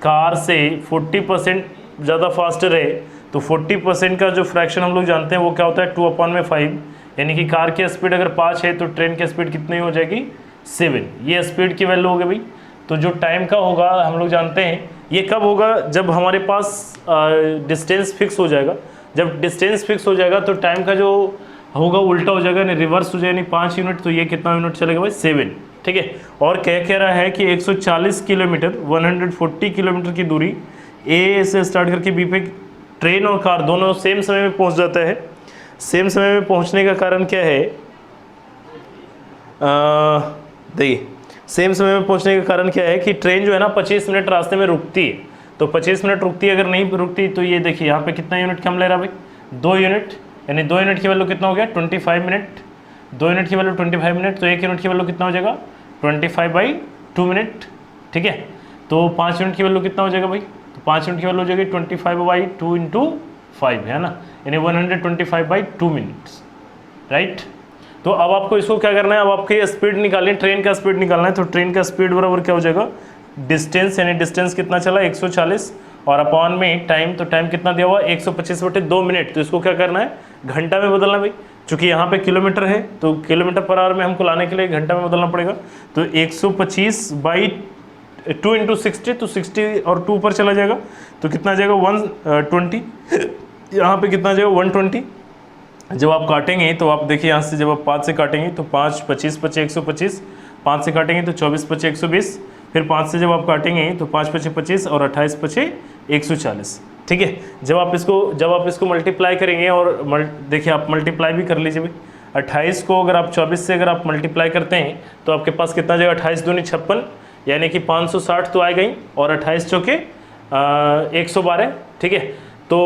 कार से 40% ज़्यादा फास्टर है, तो 40% का जो फ्रैक्शन हम लोग जानते हैं वो क्या होता है, 2/5। यानी कि कार की स्पीड अगर 5 है तो ट्रेन की स्पीड कितनी हो जाएगी, 7। ये स्पीड की वैल्यू हो गई भाई। तो जो टाइम का होगा हम लोग जानते हैं, ये कब होगा, जब हमारे पास डिस्टेंस फिक्स हो जाएगा। जब डिस्टेंस फिक्स हो जाएगा तो टाइम का जो होगा उल्टा हो जाएगा, यानी रिवर्स हो जाएगा। यानी 5 यूनिट, तो ये कितना यूनिट चलेगा भाई, 7। ठीक है। और कह रहा है कि 140 किलोमीटर 140 किलोमीटर की दूरी ए से स्टार्ट करके बी पे ट्रेन और कार दोनों सेम समय में पहुंच जाता है। सेम समय में पहुंचने का कारण क्या है, देखिए सेम समय में पहुंचने का कारण क्या है कि ट्रेन जो है ना 25 मिनट रास्ते में रुकती है। तो 25 मिनट रुकती है, अगर नहीं रुकती तो ये देखिए यहाँ पे कितना यूनिट कम ले रहा है भाई, 2 यूनिट। यानी 2 यूनिट की वैल्यू कितना हो गया, 25 मिनट। 2 यूनिट की वैल्यू 25 मिनट, तो 1 यूनिट की वैल्यू कितना हो जाएगा, 25/2 मिनट। ठीक है। तो 5 यूनिट की वैल्यू कितना हो जाएगा भाई, तो 5 यूनिट की वैल्यू हो जाएगी 25/2 × 5, है ना, यानी 125/2 मिनट्स, राइट। तो अब आपको इसको क्या करना है, अब आपकी स्पीड निकालनी, ट्रेन का स्पीड निकालना है। तो ट्रेन का स्पीड बराबर क्या हो जाएगा, डिस्टेंस, यानी डिस्टेंस कितना चला 140, और अपॉन में टाइम, तो टाइम कितना दिया हुआ 125/2 मिनट। तो इसको क्या करना है, घंटा में बदलना भाई। चूँकि यहाँ पे किलोमीटर है तो किलोमीटर पर आवर में हमको लाने के लिए घंटा में बदलना पड़ेगा। तो 125/2 × 60, तो 60 और 2 पर चला जाएगा, तो कितना आ जाएगा 120। यहाँ पे कितना आ जाएगा 120। जब आप काटेंगे तो आप देखिए यहाँ से, जब आप 5 से काटेंगे तो 5 25 5 125, 5 से काटेंगे तो 24 5 120, फिर 5 से जब आप काटेंगे तो 5 5 25 और 28 5 140। ठीक है। जब आप इसको मल्टीप्लाई करेंगे, और देखिए आप मल्टीप्लाई भी कर लीजिए भाई। 28 को अगर आप 24 से अगर आप मल्टीप्लाई करते हैं तो आपके पास कितना जाएगा, 28 दूनी 56, यानी कि 560 तो आएगा ही, और 28 चौके 112। ठीक है। तो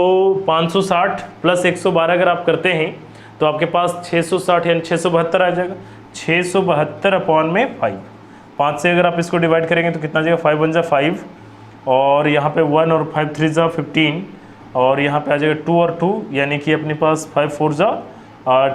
560 + 112 अगर आप करते हैं तो आपके पास 660 यानी 672 आ जाएगा। 672/5। 5 से अगर आप इसको डिवाइड करेंगे तो कितना जाएगा, 5 × 1 = 5, और यहाँ पे 1 और 5 3 = 15, और यहाँ पे आ जाएगा 2 और 2, यानी कि अपने पास 5 4 =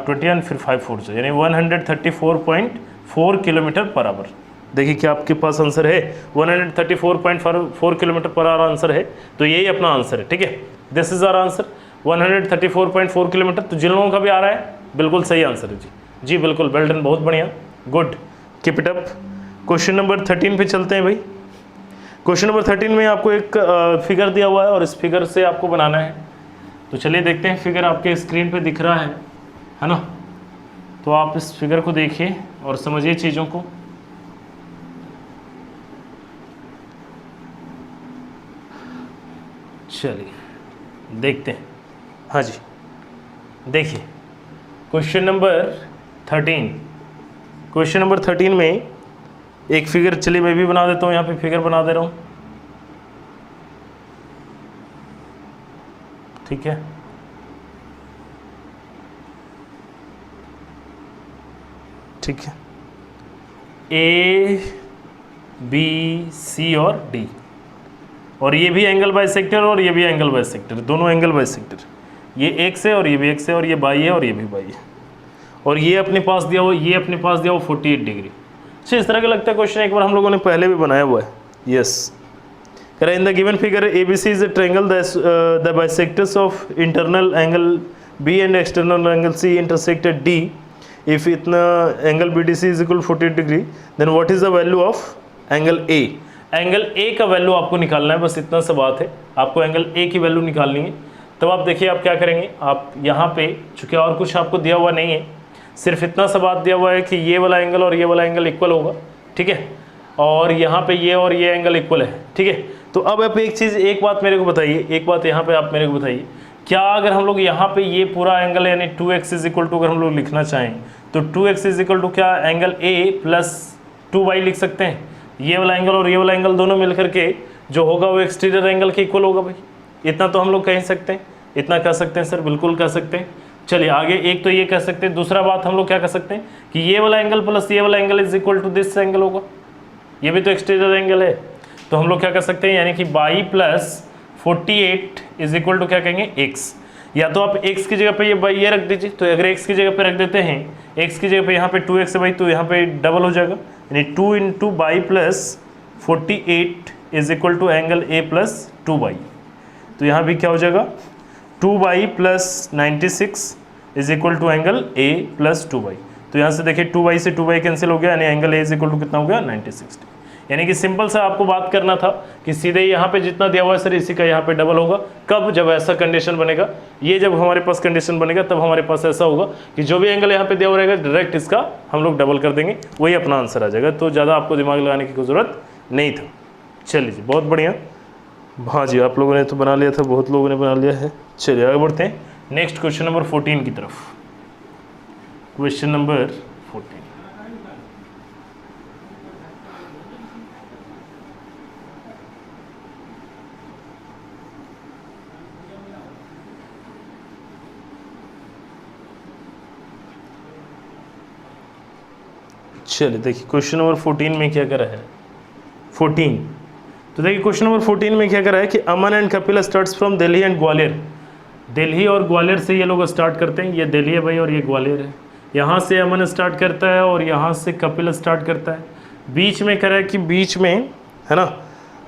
20, और फिर 5 4 = यानी 134.4 किलोमीटर पर आवर। देखिए क्या आपके पास आंसर है, 134.4 किलोमीटर पर आवर आंसर है। तो यही अपना आंसर है। ठीक है, this is our answer, 134.4 kilometre. तो जिन लोगों का भी आ रहा है बिल्कुल सही आंसर है जी बिल्कुल, वेल डन, बहुत बढ़िया, good, keep it up. Question number 13 पे चलते हैं भाई। क्वेश्चन नंबर 13 में आपको एक फिगर दिया हुआ है और इस फिगर से आपको बनाना है। तो चलिए देखते हैं, फिगर आपके स्क्रीन पे दिख रहा है ना। तो आप इस फिगर को देखिए और समझिए चीज़ों को। चलिए देखते हैं। हाँ जी, देखिए क्वेश्चन नंबर 13। क्वेश्चन नंबर 13 में एक फिगर, चलिए मैं भी बना देता हूँ, यहाँ पे फिगर बना दे रहा हूँ। ठीक है, ठीक है, A B C और D, और ये भी एंगल बाइसेक्टर और ये भी एंगल बाइसेक्टर, दोनों एंगल बाइसेक्टर। ये एक से और ये भी एक से, और ये बाई है और ये भी बाई है, और ये अपने पास दिया हुआ, ये अपने पास दिया हुआ 48 डिग्री। अच्छा, इस तरह का लगता है क्वेश्चन, एक बार हम लोगों ने पहले भी बनाया हुआ है। यस, कह रहा है in the given figure ABC is a triangle, the bisectors of internal angle B and external angle C intersect at D। If इतना angle BDC is equal 48 degree, then what is the value of angle A। Angle A का value आपको निकालना है, बस इतना सा बात है, आपको एंगल A की वैल्यू निकालनी है। तब आप देखिए आप क्या करेंगे, आप यहाँ पे चूँकि और कुछ आपको दिया हुआ नहीं है, सिर्फ इतना सा बात दिया हुआ है कि ये वाला एंगल और ये वाला एंगल इक्वल होगा, ठीक है, और यहाँ पे ये और ये एंगल इक्वल है, ठीक है। तो अब आप एक बात मेरे को बताइए, एक बात यहाँ पे आप मेरे को बताइए, क्या अगर हम लोग यहाँ पे ये पूरा एंगल यानी 2x इज इक्वल टू अगर हम लोग लिखना चाहें तो 2x इज इक्वल टू क्या एंगल A प्लस 2y लिख सकते हैं। ये वाला एंगल और ये वाला एंगल दोनों मिल करके जो होगा वो एक्सटीरियर एंगल के इक्वल होगा भाई। इतना तो हम लोग कह सकते हैं, इतना कह सकते हैं सर, बिल्कुल कह सकते हैं। चलिए आगे एक तो ये कह सकते हैं, दूसरा बात हम लोग क्या कह सकते हैं कि ये वाला एंगल प्लस ये वाला angle is equal to this angle होगा, ये भी तो एक्सटीरियर एंगल है। तो हम लोग क्या कर सकते हैं यानी कि 22 प्लस 48 इज इक्वल टू क्या कहेंगे x। या तो आप x की जगह पे ये रख दीजिए, तो अगर x की जगह पे रख देते हैं, x की जगह पे यहाँ पे 2x है भाई, तो यहाँ पे डबल हो जाएगा यानी 2 into 22 plus 48 is equal to angle a plus 2y। तो यहाँ भी क्या हो जाएगा 2y plus 96 is equal to angle a plus 2y। तो यहाँ से देखिए 2y से 2y कैंसिल हो गया यानी angle a is equal to कितना हो गया 96। यानी कि सिंपल सा आपको बात करना था कि सीधे यहाँ पे जितना दिया हुआ है सर इसी का यहाँ पे डबल होगा। कब? जब ऐसा कंडीशन बनेगा, ये जब हमारे पास कंडीशन बनेगा तब हमारे पास ऐसा होगा कि जो भी एंगल यहाँ पे दिया हुआ रहेगा डायरेक्ट इसका हम लोग डबल कर देंगे, वही अपना आंसर आ जाएगा। तो ज़्यादा आपको दिमाग लगाने की कोई ज़रूरत नहीं था। चलिए जी, बहुत बढ़िया। हाँ जी, आप लोगों ने तो बना लिया था, बहुत लोगों ने बना लिया है। चलिए आगे बढ़ते हैं नेक्स्ट क्वेश्चन नंबर 14 की तरफ। Question number 14। चलिए देखिए क्वेश्चन नंबर 14 में क्या करा है। 14 तो देखिए क्वेश्चन नंबर 14 में क्या करा है कि Aman and Kapil starts from Delhi and Gwalior. Delhi और ग्वालियर से ये लोग स्टार्ट करते हैं। ये दिल्ली है भाई और ये ग्वालियर है। यहाँ से अमन स्टार्ट करता है और यहाँ से कपिल स्टार्ट करता है। बीच में करा है कि बीच में है ना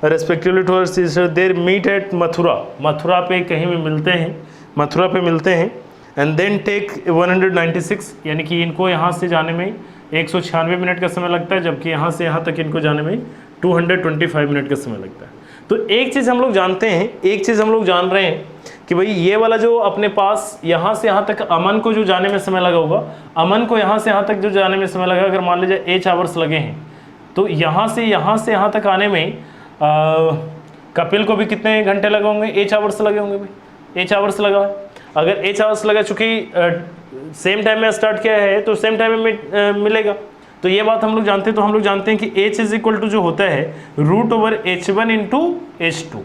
respectively towards their meet at Mathura. Mathura पे कहीं भी मिलते हैं, मथुरा पे मिलते हैं। एंड देन टेक 196 यानी कि इनको यहाँ से जाने में 196 मिनट का समय लगता है, जबकि यहाँ से यहाँ तक इनको जाने में 225 मिनट का समय लगता है। तो एक चीज़ हम लोग जानते हैं, एक चीज़ हम लोग जान रहे हैं कि भाई ये वाला जो अपने पास यहाँ से यहाँ तक अमन को जो जाने में समय लगा होगा, अमन को यहाँ से यहाँ तक जो जाने में समय लगा, अगर मान लीजिए 8 आवर्स लगे हैं, तो यहाँ से यहाँ तक आने में कपिल को भी कितने घंटे लगे होंगे? 8 आवर्स लगे होंगे भाई, 8 आवर्स लगा है। अगर 8 आवर्स लगा, चूँकि सेम टाइम में स्टार्ट किया है तो सेम टाइम में मिलेगा। तो ये बात हम लोग जानते हैं। तो हम लोग जानते हैं कि h इज इक्वल टू जो होता है √h1 इंटू h2।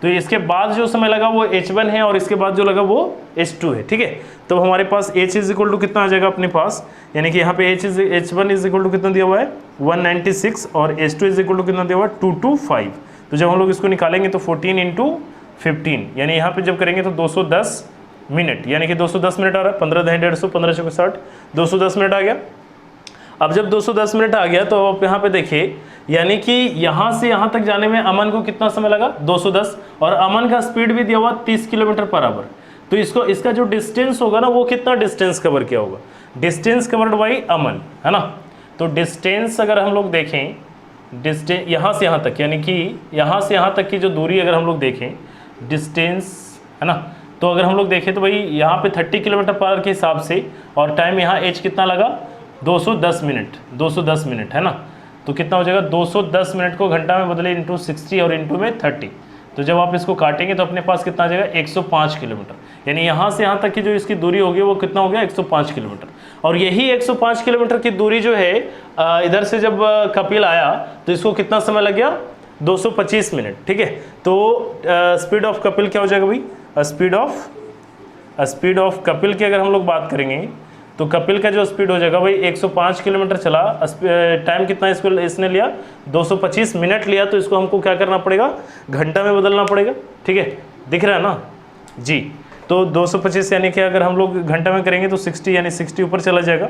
तो इसके बाद जो समय लगा वो h1 है और इसके बाद जो लगा वो h2 है, ठीक है। तो हमारे पास h इज इक्वल टू कितना आ जाएगा अपने पास, यानी कि यहाँ पे h1 इज इक्वल टू कितना दिया हुआ है 196 और h2 इज इक्वल टू कितना दिया हुआ है 225। तो जब हम लोग इसको निकालेंगे तो 14 इंटू 15 यानी यहाँ पे जब करेंगे तो 210 मिनट, यानी कि 210 मिनट आ रहा है। 15 × 150 15 × 60 210 मिनट आ गया। अब जब 210 मिनट आ गया तो आप यहाँ पे देखिए, यानी कि यहाँ से यहाँ तक जाने में अमन को कितना समय लगा 210, और अमन का स्पीड भी दिया हुआ 30 किलोमीटर पर आवर। तो इसका जो डिस्टेंस होगा ना वो कितना डिस्टेंस कवर किया होगा, डिस्टेंस कवर्ड बाई अमन, है ना। तो डिस्टेंस अगर हम लोग देखें, डिस्टेंस यहाँ से यहाँ तक, यानी कि यहाँ से यहाँ तक की जो दूरी अगर हम लोग देखें डिस्टेंस, है ना, तो अगर हम लोग देखें तो भाई यहाँ पे 30 किलोमीटर पर आवर के हिसाब से, और टाइम यहाँ एच कितना लगा 210 मिनट, 210 मिनट, है ना। तो कितना हो जाएगा 210 मिनट को घंटा में बदले इंटू 60 और इंटू में 30। तो जब आप इसको काटेंगे तो अपने पास कितना आ जाएगा 105 किलोमीटर। यानी यहाँ से यहाँ तक की जो इसकी दूरी होगी वो कितना हो गया 105 किलोमीटर। और यही 105 किलोमीटर की दूरी जो है इधर से जब कपिल आया तो इसको कितना समय लग गया 225 मिनट, ठीक है। तो स्पीड ऑफ कपिल क्या हो जाएगा भाई, स्पीड ऑफ कपिल की अगर हम लोग बात करेंगे तो कपिल का जो स्पीड हो जाएगा भाई 105 किलोमीटर चला, टाइम कितना इसने लिया 225 मिनट लिया। तो इसको हमको क्या करना पड़ेगा घंटा में बदलना पड़ेगा, ठीक है, दिख रहा है ना जी। तो 225 यानी कि अगर हम लोग घंटा में करेंगे तो 60 यानी 60 ऊपर चला जाएगा।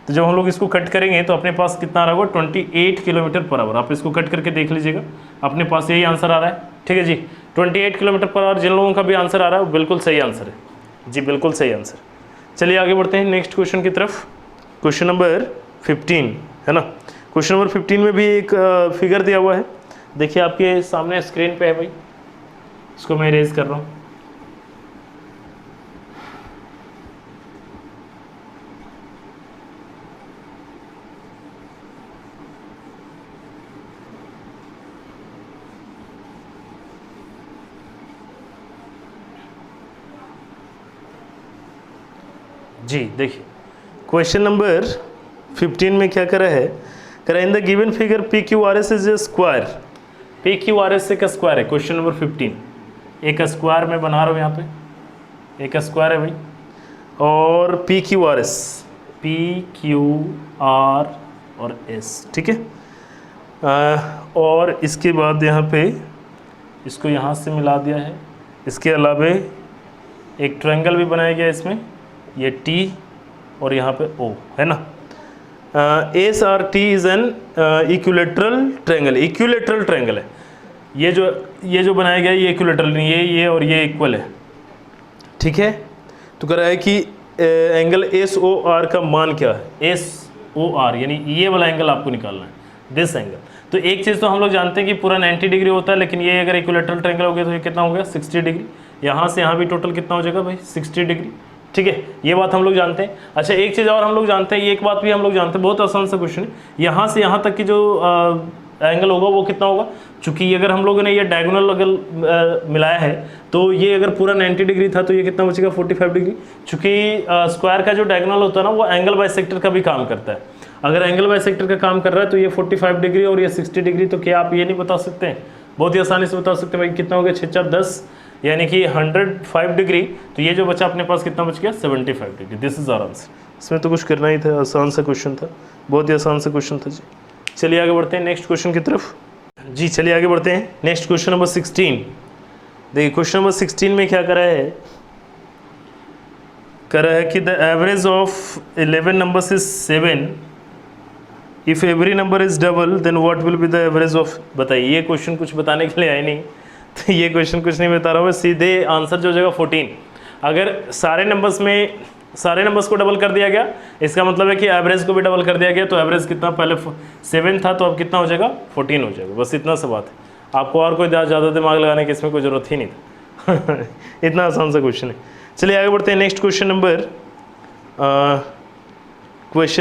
तो जब हम लोग इसको कट करेंगे तो अपने पास कितना आ रहा होगा 28 किलोमीटर पर आवर। आप इसको कट करके देख लीजिएगा, अपने पास यही आंसर आ रहा है, ठीक है जी। 28 किलोमीटर पर आवर जिन लोगों का भी आंसर आ रहा है वो बिल्कुल सही आंसर है जी, बिल्कुल सही आंसर। चलिए आगे बढ़ते हैं नेक्स्ट क्वेश्चन की तरफ। क्वेश्चन नंबर 15 है ना। क्वेश्चन नंबर 15 में भी एक फिगर दिया हुआ है, देखिए आपके सामने स्क्रीन पे है भाई, इसको मैं इरेज कर रहा हूँ। जी देखिए क्वेश्चन नंबर 15 में क्या करा है, करा इन the given figure P Q R S is a square. P Q R S का स्क्वायर है, क्वेश्चन नंबर 15 एक स्क्वायर में बना रहा हूँ, यहाँ पे एक स्क्वायर है भाई, और P Q R S, P Q R और एस, ठीक है। और इसके बाद यहाँ पे इसको यहाँ से मिला दिया है। इसके अलावा एक ट्रायंगल भी बनाया गया इसमें, ये टी और यहाँ पे ओ है ना। S R T is an equilateral triangle, equilateral triangle है ये जो बनाया गया है, ये इक्विलेटरल नहीं, ये और ये इक्वल है, ठीक है। तो कह रहा है कि एंगल एस ओ आर का मान क्या है, एस ओ आर यानी ये वाला एंगल आपको निकालना है, दिस एंगल। तो एक चीज़ तो हम लोग जानते हैं कि पूरा 90 डिग्री होता है, लेकिन ये अगर इक्विलेटरल ट्रायंगल हो गया तो ये कितना हो गया 60 डिग्री। यहाँ से यहाँ भी टोटल कितना हो जाएगा भाई 60 डिग्री, ठीक है। ये बात हम लोग जानते हैं। अच्छा एक चीज़ और हम लोग जानते हैं, ये एक बात भी हम लोग जानते हैं, बहुत आसान सा क्वेश्चन है। यहाँ से यहाँ तक की जो एंगल होगा वो कितना होगा, चूँकि अगर हम लोगों ने ये डायगोनल अगर मिलाया है तो ये अगर पूरा 90 डिग्री था तो ये कितना बचेगा 45 डिग्री। चूँकि स्क्वायर का जो डायगोनल होता है ना वो एंगल बाइसेक्टर का भी काम करता है। अगर एंगल बाइसेक्टर का काम कर रहा है तो ये 45 डिग्री और ये 60 डिग्री, तो क्या आप ये नहीं बता सकते हैं, बहुत ही आसानी से बता सकते हैं भाई कितना हो गया 6 4 10 यानी कि 105 डिग्री। तो ये जो बचा अपने पास कितना बच गया 75 degree. This is our answer. इसमें तो कुछ करना ही था, आसान सा क्वेश्चन था, बहुत ही आसान सा क्वेश्चन था जी। चलिए आगे बढ़ते हैं नेक्स्ट क्वेश्चन की तरफ। जी चलिए आगे बढ़ते हैं नेक्स्ट क्वेश्चन नंबर 16। देखिए क्वेश्चन नंबर 16 में क्या करा है, करा है कि the average of 11 numbers is 7, if every number is double then what will be the average of. बताइए, ये क्वेश्चन कुछ बताने के लिए आए नहीं, तो ये क्वेश्चन कुछ नहीं बता रहा हूँ, सीधे आंसर जो हो जाएगा 14। अगर सारे नंबर्स को डबल कर दिया गया, इसका मतलब है कि एवरेज को भी डबल कर दिया गया, तो एवरेज कितना, पहले 7 था तो अब कितना हो जाएगा 14 हो जाएगा। बस इतना सा बात है, आपको और कोई ज़्यादा दिमाग लगाने की इसमें कोई ज़रूरत ही नहीं था इतना आसान सा क्वेश्चन है। चलिए आगे बढ़ते हैं नेक्स्ट क्वेश्चन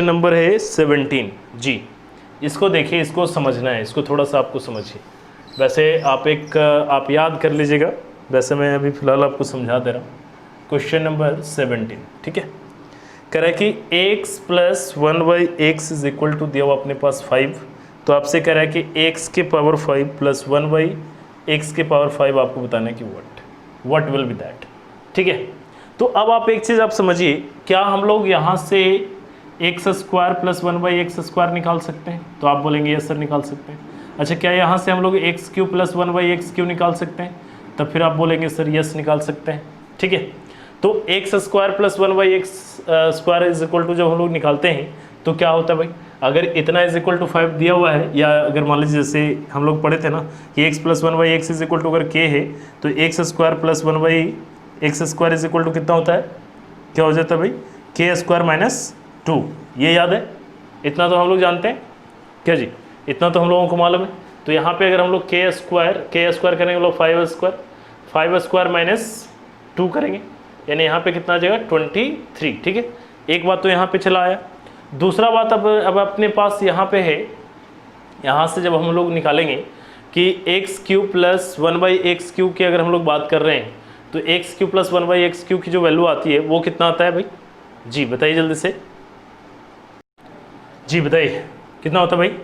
नंबर है 17 जी। इसको देखिए, इसको समझना है, इसको थोड़ा सा आपको समझिए। वैसे आप याद कर लीजिएगा, वैसे मैं अभी फ़िलहाल आपको समझा दे रहा हूँ। क्वेश्चन नंबर 17, ठीक है। कह रहा है कि x plus 1/x is equal to दिया हुआ अपने पास 5, तो आपसे कह रहा है कि x के पावर 5 प्लस 1/x के पावर 5 आपको बताना है कि व्हाट विल बी दैट, ठीक है। तो अब आप एक चीज़ आप समझिए, क्या हम लोग यहाँ से x square plus 1/x square निकाल सकते हैं? तो आप बोलेंगे यस सर निकाल सकते हैं। अच्छा, क्या यहाँ से हम लोग x Q plus 1/x Q निकाल सकते हैं? तब फिर आप बोलेंगे सर यस निकाल सकते हैं, ठीक है। तो x square plus 1/x square is equal to जब हम लोग निकालते हैं तो क्या होता है भाई, अगर इतना इज इक्वल टू 5 दिया हुआ है, या अगर मान लीजिए जैसे हम लोग पढ़े थे ना कि x plus 1/x is equal to अगर k है तो x square plus 1/x square is equal to कितना होता है, क्या हो जाता है भाई k स्क्वायर माइनस 2। ये याद है, इतना तो हम लोग जानते हैं क्या जी, इतना तो हम लोगों को मालूम है। तो यहाँ पे अगर हम लोग k स्क्वायर करेंगे, हम लोग 5 स्क्वायर माइनस 2 करेंगे, यानी यहाँ पे कितना आ जाएगा 23, ठीक है। एक बात तो यहाँ पे चला आया। दूसरा बात अब अपने पास यहाँ पे है, यहाँ से जब हम लोग निकालेंगे कि x Q plus 1/x Q की अगर हम लोग बात कर रहे हैं तो x Q plus 1/x Q की जो वैल्यू आती है वो कितना आता है भाई? जी बताइए जल्दी से, जी बताइए कितना होता है भाई?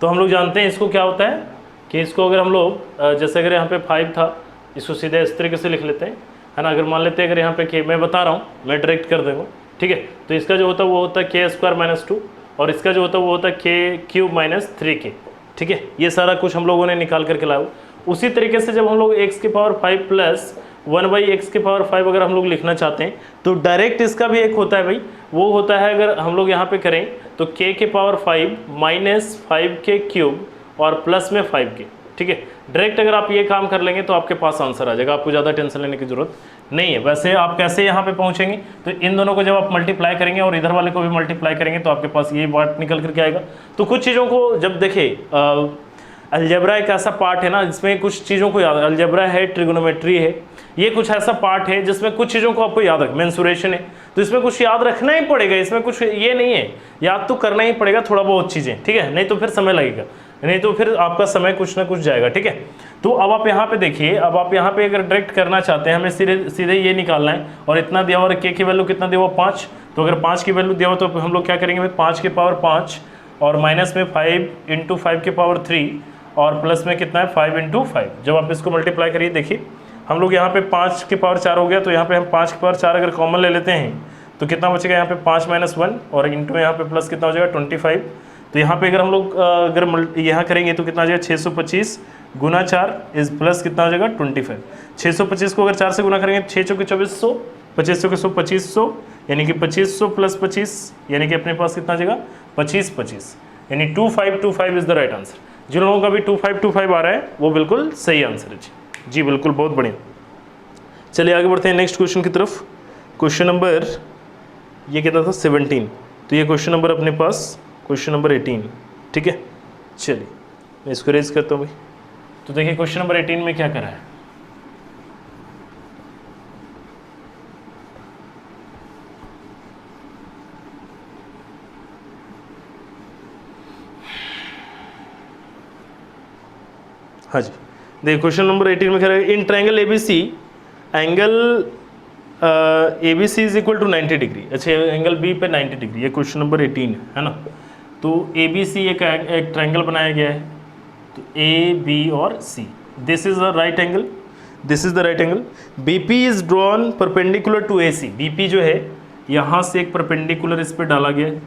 तो हम लोग जानते हैं इसको क्या होता है कि इसको अगर हम लोग जैसे अगर यहाँ पे 5 था, इसको सीधे इस तरीके से लिख लेते हैं, है ना। अगर मान लेते हैं अगर यहाँ पे के, मैं बता रहा हूँ, मैं डायरेक्ट कर दूँगा, ठीक है। तो इसका जो होता है वो होता है k स्क्वायर माइनस 2, और इसका जो होता है वो होता है k क्यूब माइनस 3k, ठीक है। ये सारा कुछ हम लोगों ने निकाल करके लाया। उसी तरीके से जब हम लोग x के पावर 5 प्लस 1/x के पावर 5 अगर हम लोग लिखना चाहते हैं तो डायरेक्ट इसका भी एक होता है भाई, वो होता है अगर हम लोग यहाँ पे करें तो k के पावर 5 माइनस 5k क्यूब और प्लस में 5k, ठीक है। डायरेक्ट अगर आप ये काम कर लेंगे तो आपके पास आंसर आ जाएगा, आपको ज़्यादा टेंशन लेने की जरूरत नहीं है। वैसे आप कैसे यहाँ पे पहुँचेंगे, तो इन दोनों को जब आप मल्टीप्लाई करेंगे और इधर वाले को भी मल्टीप्लाई करेंगे तो आपके पास ये बात निकल करके आएगा। तो कुछ चीज़ों को जब देखिए, अलजेब्रा एक ऐसा पार्ट है ना जिसमें कुछ चीज़ों को याद, अलजेब्रा है, ट्रिगोनोमेट्री है, ये कुछ ऐसा पार्ट है जिसमें कुछ चीज़ों को आपको याद रख, मेंसुरेशन है, तो इसमें कुछ याद रखना ही पड़ेगा, इसमें कुछ ये नहीं है, याद तो करना ही पड़ेगा थोड़ा बहुत चीज़ें, ठीक है, नहीं तो फिर समय लगेगा, नहीं तो फिर आपका समय कुछ ना कुछ जाएगा, ठीक है। तो अब आप यहाँ पे देखिए, अब आप यहाँ पे अगर डायरेक्ट करना चाहते हैं, हमें सीधे ये निकालना है, और इतना दिया हुआ के की वैल्यू कितना दिया हुआ 5, तो अगर 5 की वैल्यू दिया हो तो हम लोग क्या करेंगे भाई, 5 के पावर 5 और माइनस में 5 इंटू 5 के पावर 3 और प्लस में कितना है 5 इंटू 5। जब आप इसको मल्टीप्लाई करिए, देखिए हम लोग यहाँ पे 5 के पावर 4 हो गया, तो यहाँ पे हम 5 के पावर 4 अगर कॉमन ले लेते हैं तो कितना बचेगा यहाँ पे 5 माइनस 1 और इंटू यहाँ पे प्लस कितना हो जाएगा 25। तो यहाँ पे अगर हम लोग अगर यहाँ करेंगे तो कितना हो जाएगा 625 गुना 4 इज प्लस कितना हो जाएगा 25। 625 को अगर 4 से गुना करेंगे 6 चौके 2400, 25 चौके 100 2500, यानी कि 2500 प्लस 25 यानी कि अपने पास कितना आ जाएगा 25 यानी 2525 इज द राइट आंसर। जिन लोगों का भी 2525 आ रहा है वो बिल्कुल सही आंसर है जी बिल्कुल, बहुत बढ़िया। चलिए आगे बढ़ते हैं नेक्स्ट क्वेश्चन की तरफ। क्वेश्चन नंबर ये कितना था 17, तो ये क्वेश्चन नंबर अपने पास क्वेश्चन नंबर 18, ठीक है। चलिए मैं इसको रेज करता हूँ भाई। तो देखिए क्वेश्चन नंबर 18 में क्या करा है, हाँ जी देखिए क्वेश्चन नंबर 18 में कह रहा है in triangle ABC angle ABC is equal to 90 degree. अच्छा एंगल B पे 90 डिग्री, ये क्वेश्चन नंबर 18 है ना। तो ABC एक ट्रायंगल बनाया गया है, तो A B और C, this is the right angle, this is the right angle. BP is drawn perpendicular to AC, BP जो है यहाँ से एक परपेंडिकुलर इस पे डाला गया है,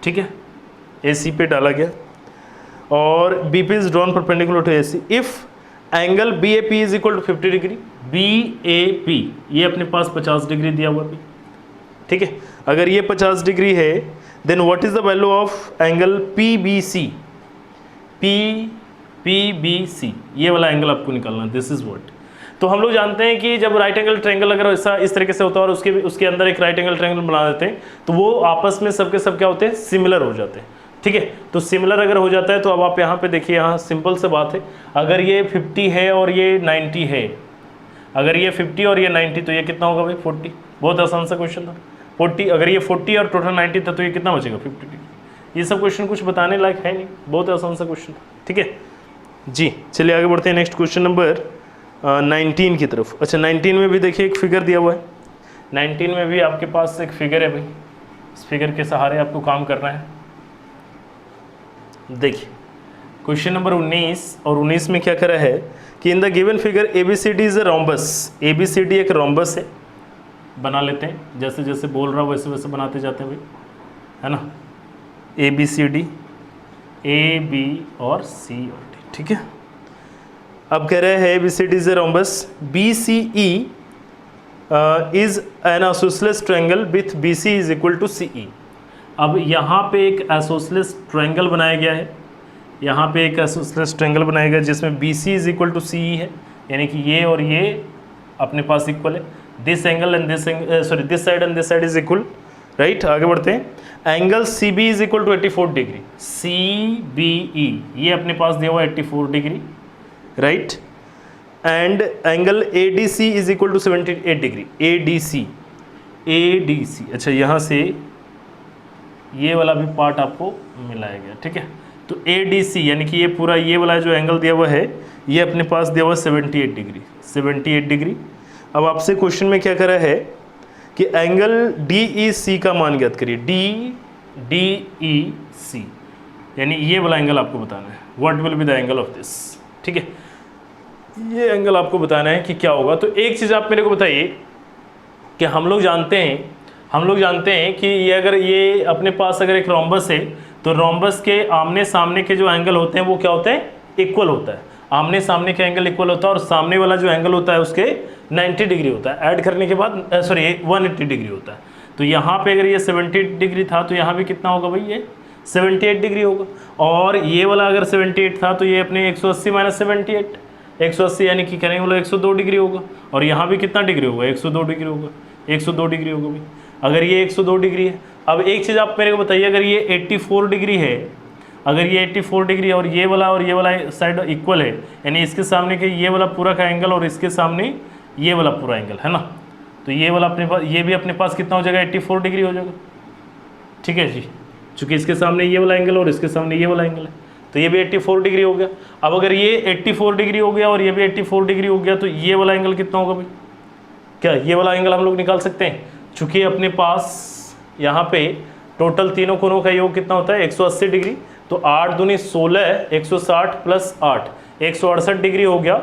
ठीक है, AC पे डाला गया और BP is drawn perpendicular to AC if angle BAP is equal to 50 degree. BAP ये अपने पास 50 डिग्री दिया हुआ भी, ठीक है। अगर ये 50 डिग्री है then what is the value of angle PBC, PBC ये वाला एंगल आपको निकालना, दिस इज व्हाट। तो हम लोग जानते हैं कि जब राइट एंगल ट्रायंगल अगर ऐसा इस तरीके से होता है और उसके अंदर एक राइट एंगल ट्रायंगल बना देते हैं तो वो आपस में सबके सब क्या होते हैं, सिमिलर हो जाते हैं, ठीक है। तो सिमिलर अगर हो जाता है तो अब आप यहाँ पे देखिए, यहाँ सिंपल से बात है, अगर ये 50 है और ये 90 है, अगर ये 50 और ये 90 तो ये कितना होगा भाई 40। बहुत आसान सा क्वेश्चन था 40, अगर ये 40 और टोटल 90 था तो ये कितना बचेगा 50 डिग्री। ये सब क्वेश्चन कुछ बताने लायक है नहीं, बहुत आसान सा क्वेश्चन, ठीक है जी। चलिए आगे बढ़ते हैं नेक्स्ट क्वेश्चन नंबर 19 की तरफ। अच्छा 19 में भी देखिए एक फिगर दिया हुआ है, 19 में भी आपके पास एक फिगर है भाई, इस फिगर के सहारे आपको काम करना है। देखिए क्वेश्चन नंबर 19 और 19 में क्या करा है कि इन the given figure ABCD is a rhombus, ABCD एक रोम्बस है, बना लेते हैं जैसे जैसे बोल रहा हूँ वैसे वैसे बनाते जाते हैं भाई, है ना। ABCD A B और C और D, ठीक है। अब कह रहे हैं ABCD is a rhombus, BCE is an isosceles triangle with BC is equal to CE। अब यहाँ पे एक आइसोसेलेस ट्रायंगल बनाया गया है, यहाँ पे एक आइसोसेलेस ट्रायंगल बनाया गया जिसमें BC is equal to CE है, यानी कि ये और ये अपने पास इक्वल है। This angle and this this side and this side is equal, right. आगे बढ़ते हैं। Angle CB is equal to 84 degree, CBE ये अपने पास दिया हुआ 84 degree, right. And angle ADC is equal to 78 degree, ADC। अच्छा यहाँ से ये वाला भी पार्ट आपको मिलाया गया, ठीक है। तो ADC यानी कि ये पूरा ये वाला जो एंगल दिया हुआ है ये अपने पास दिया हुआ 78 डिग्री, 78 डिग्री। अब आपसे क्वेश्चन में क्या करा है कि एंगल DEC का मान ज्ञात करिए, DEC यानी ये वाला एंगल आपको बताना है, what will be the angle of this, ठीक है। ये एंगल आपको बताना है कि क्या होगा। तो एक चीज़ आप मेरे को बताइए कि हम लोग जानते हैं कि ये अगर ये अपने पास अगर एक रोम्बस है तो रोम्बस के आमने सामने के जो एंगल होते हैं वो क्या होते हैं, इक्वल होता है। आमने सामने के एंगल इक्वल होता है और सामने वाला जो एंगल होता है उसके 90 डिग्री होता है, ऐड करने के बाद 180 डिग्री होता है। तो यहाँ पे अगर ये 70 डिग्री था तो यहाँ भी कितना होगा भाई, ये 78 डिग्री होगा। और ये वाला अगर 78 था तो ये अपने 180 माइनस 78, 180 यानी कि कहने वाला 102 डिग्री होगा। और यहाँ भी कितना डिग्री होगा, 102 डिग्री होगा, 102 डिग्री होगा भाई। अगर ये 102 डिग्री है, अब एक चीज़ आप मेरे को बताइए, अगर ये 84 डिग्री है, अगर ये 84 डिग्री और ये वाला साइड इक्वल है, यानी इसके सामने के ये वाला पूरा का एंगल और इसके सामने ये वाला पूरा एंगल है ना, तो ये वाला अपने पास, ये भी अपने पास कितना हो जाएगा, 84 डिग्री हो जाएगा, ठीक है जी। चूँकि इसके सामने ये वाला एंगल और इसके सामने ये वाला एंगल है तो ये भी 84 डिग्री हो गया। अब अगर ये 84 डिग्री हो गया और ये भी 84 डिग्री हो गया तो ये वाला एंगल कितना होगा भाई, क्या ये वाला एंगल हम लोग निकाल सकते हैं? चूँकि अपने पास यहाँ पे टोटल तीनों कोणों का योग कितना होता है 180 डिग्री, तो 8 दूनी 16, 160 प्लस 8 168 डिग्री हो गया।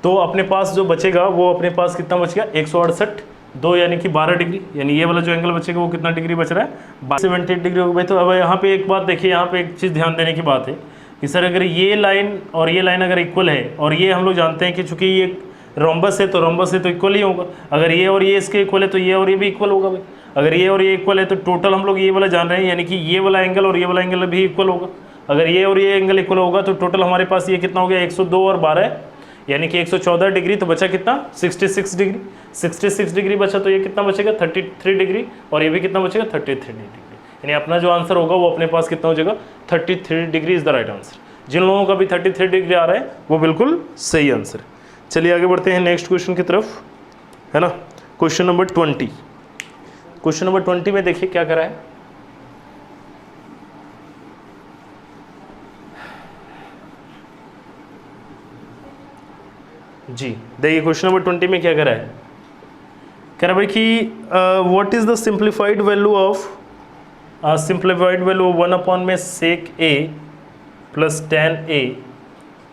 तो अपने पास जो बचेगा वो अपने पास कितना बच गया 168 2 यानी कि 12 डिग्री, यानी ये वाला जो एंगल बचेगा वो कितना डिग्री बच रहा है 78 डिग्री हो गई। तो अब यहाँ पे एक बात देखिए, यहाँ पे एक चीज़ ध्यान देने की बात है कि सर अगर ये लाइन और ये लाइन अगर इक्वल है, और ये हम लोग जानते हैं कि चूंकि ये रोम्बस है तो रोम्बस है तो इक्वल ही होगा, अगर ये और ये इसके इक्वल है तो ये और ये भी इक्वल होगा भाई, अगर ये और ये इक्वल है तो टोटल हम लोग ये वाला जान रहे हैं, यानी कि ये वाला एंगल और ये वाला एंगल भी इक्वल होगा। अगर ये और ये एंगल इक्वल होगा तो टोटल हमारे पास ये कितना हो गया 102 और 12 यानी कि 114 डिग्री, तो बचा कितना 66 डिग्री, 66 डिग्री बचा, तो ये कितना बचेगा 33 डिग्री, और ये भी कितना बचेगा 33 डिग्री, यानी अपना जो आंसर होगा वो अपने पास कितना हो जाएगा 33 degree is the right answer. जिन लोगों का भी 33 डिग्री आ रहा है वो बिल्कुल सही आंसर है। चलिए आगे बढ़ते हैं नेक्स्ट क्वेश्चन की तरफ, है ना। क्वेश्चन नंबर 20, क्वेश्चन नंबर 20 में देखिए क्या करा है। जी देखिए क्वेश्चन नंबर 20 में क्या करा है, कह रहा भाई कि what is the simplified value of simplified value 1 में सेक ए प्लस tan a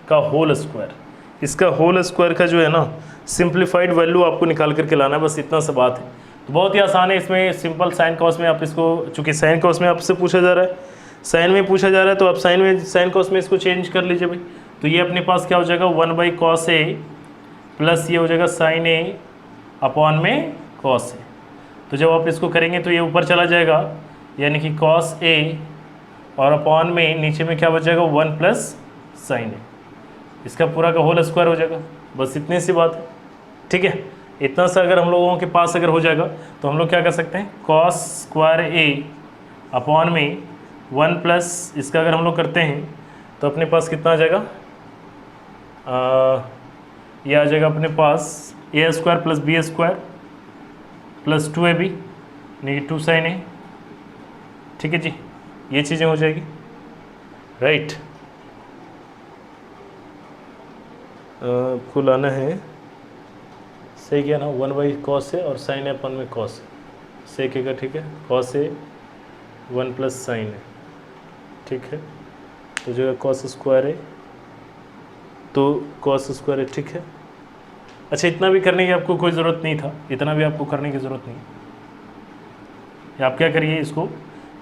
का होल स्क्वायर। इसका होल स्क्वायर का जो है ना सिंप्लीफाइड वैल्यू आपको निकाल करके लाना है, बस इतना सा बात है। तो बहुत ही आसान है, इसमें सिंपल साइन कॉस में आप इसको, चूंकि साइन कॉस में आपसे पूछा जा रहा है, साइन में पूछा जा रहा है, तो आप साइन कॉस में इसको चेंज कर लीजिए भाई। तो ये अपने पास क्या हो जाएगा 1/cos a प्लस ये हो जाएगा साइन ए अपॉन में कॉस ए। तो जब आप इसको करेंगे तो ये ऊपर चला जाएगा, यानी कि कॉस ए और अपॉन में नीचे में क्या बचेगा 1 प्लस साइन ए, इसका पूरा का होल स्क्वायर हो जाएगा। बस इतनी सी बात है, ठीक है। इतना सा अगर हम लोगों के पास अगर हो जाएगा तो हम लोग क्या कर सकते हैं, कॉस स्क्वायर ए अपॉन में 1 प्लस इसका अगर हम लोग करते हैं तो अपने पास कितना आ जाएगा, ये आ जाएगा अपने पास A square plus B square plus 2ab यानी 2 साइन ए, ठीक है जी, ये चीज़ें हो जाएगी, राइट। आपको लाना है, सही किया ना, 1/cos ए और साइन ए अपन में cos सेक ए का, ठीक है, cos ए 1 प्लस साइन ए, ठीक है। तो जो है cos स्क्वायर है तो cos स्क्वायर है, ठीक है। अच्छा इतना भी करने की आपको कोई ज़रूरत नहीं था, इतना भी आपको करने की ज़रूरत नहीं। आप क्या करिए, इसको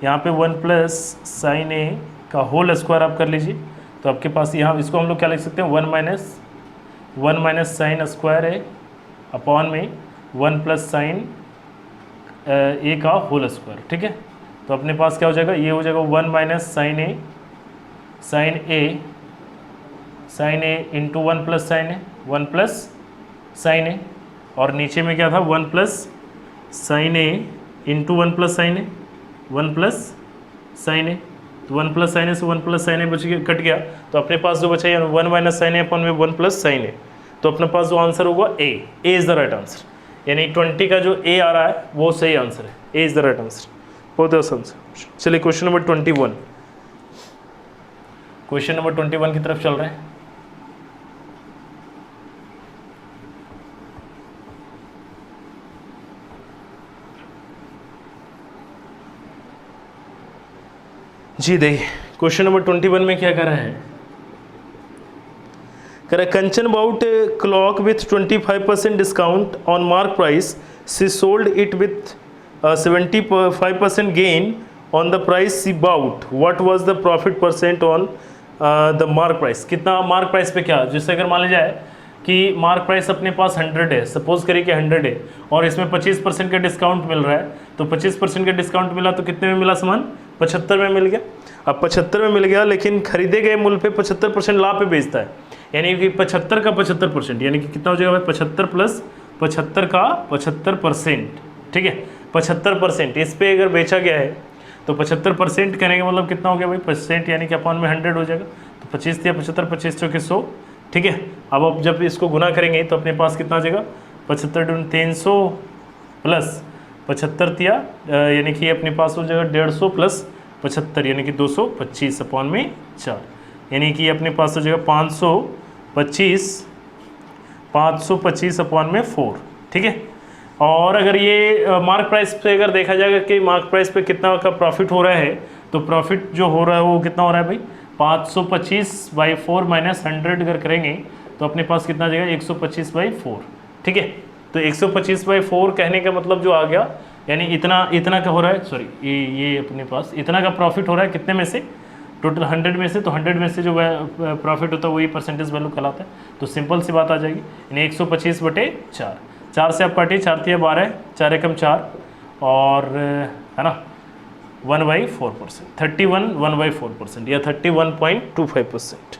यहाँ पे 1 प्लस साइन ए का होल स्क्वायर आप कर लीजिए, तो आपके पास यहाँ इसको हम लोग क्या लिख सकते हैं 1 माइनस साइन स्क्वायर ए अपॉन में 1 प्लस साइन ए का होल स्क्वायर, ठीक है। तो अपने पास क्या हो जाएगा, ये हो जाएगा 1 माइनस साइन ए इंटू 1 प्लस साइन ए, 1 प्लस साइन ए, और नीचे में क्या था 1 प्लस साइन ए इंटू 1 प्लस साइन ए, 1 प्लस साइन ए, तो 1 प्लस साइन ए से 1 प्लस साइन ए बच गया, कट गया। तो अपने पास जो बचा है 1 माइनस साइन ए अपन में 1 प्लस साइन ए, तो अपने पास जो आंसर होगा A is the right answer, यानी 20 का जो ए आ रहा है वो सही आंसर है, A is the right answer. बहुत आसान से। चलिए क्वेश्चन नंबर 21, क्वेश्चन नंबर 21 की तरफ चल रहे हैं। जी देखिए क्वेश्चन नंबर 21 में क्या कर रहा है, कह रहा है Kanchan bought clock with 25% discount on mark price, she sold it with 75% gain on the price she bought, what was the profit percent on the mark price. कितना मार्क प्राइस पे क्या, जैसे अगर मान लिया जाए कि मार्क प्राइस अपने पास 100 है, सपोज करिए कि 100 है और इसमें 25% का डिस्काउंट मिल रहा है, तो 25% का डिस्काउंट मिला तो कितने में मिला सामान 75 में मिल गया। अब 75 में मिल गया, लेकिन खरीदे गए मूल्य पे 75% लाभ पे बेचता है, यानी कि 75 का 75%, यानी कि कितना हो जाएगा भाई 75 प्लस 75 का 75%, ठीक है 75%। इस पे अगर बेचा गया है तो 75% करने का मतलब कितना हो गया भाई परसेंट, यानी कि अपॉन में 100 हो जाएगा, तो 25 या 75, 25 चौके 100, ठीक है। अब जब इसको गुना करेंगे तो अपने पास कितना आ जाएगा 75 × 300 प्लस 75 तिया, यानी कि अपने पास हो जाएगा 150 प्लस 75 यानी कि 225 अपॉन में 4, यानी कि अपने पास हो जाएगा 525 अपॉन में 4, ठीक है। और अगर ये मार्क प्राइस पे अगर देखा जाएगा कि मार्क प्राइस पे कितना का प्रॉफिट हो रहा है, तो प्रॉफिट जो हो रहा है वो कितना हो रहा है भाई, 525/4 माइनस 100 अगर करेंगे तो अपने पास कितना आ जाएगा, 125/4। ठीक है, तो 125/4 कहने का मतलब जो आ गया, यानी इतना का हो रहा है, सॉरी ये अपने पास इतना का प्रॉफिट हो रहा है कितने में से, टोटल 100 में से, तो 100 में से जो प्रॉफिट होता है वही परसेंटेज वैल्यू कहलाता है। तो सिंपल सी बात आ जाएगी, यानी 125/4, 4 से आप काटिए, 4 × 12, 4 एकम 4, और है ना 1/4%, 31 1/4% या 31.25%।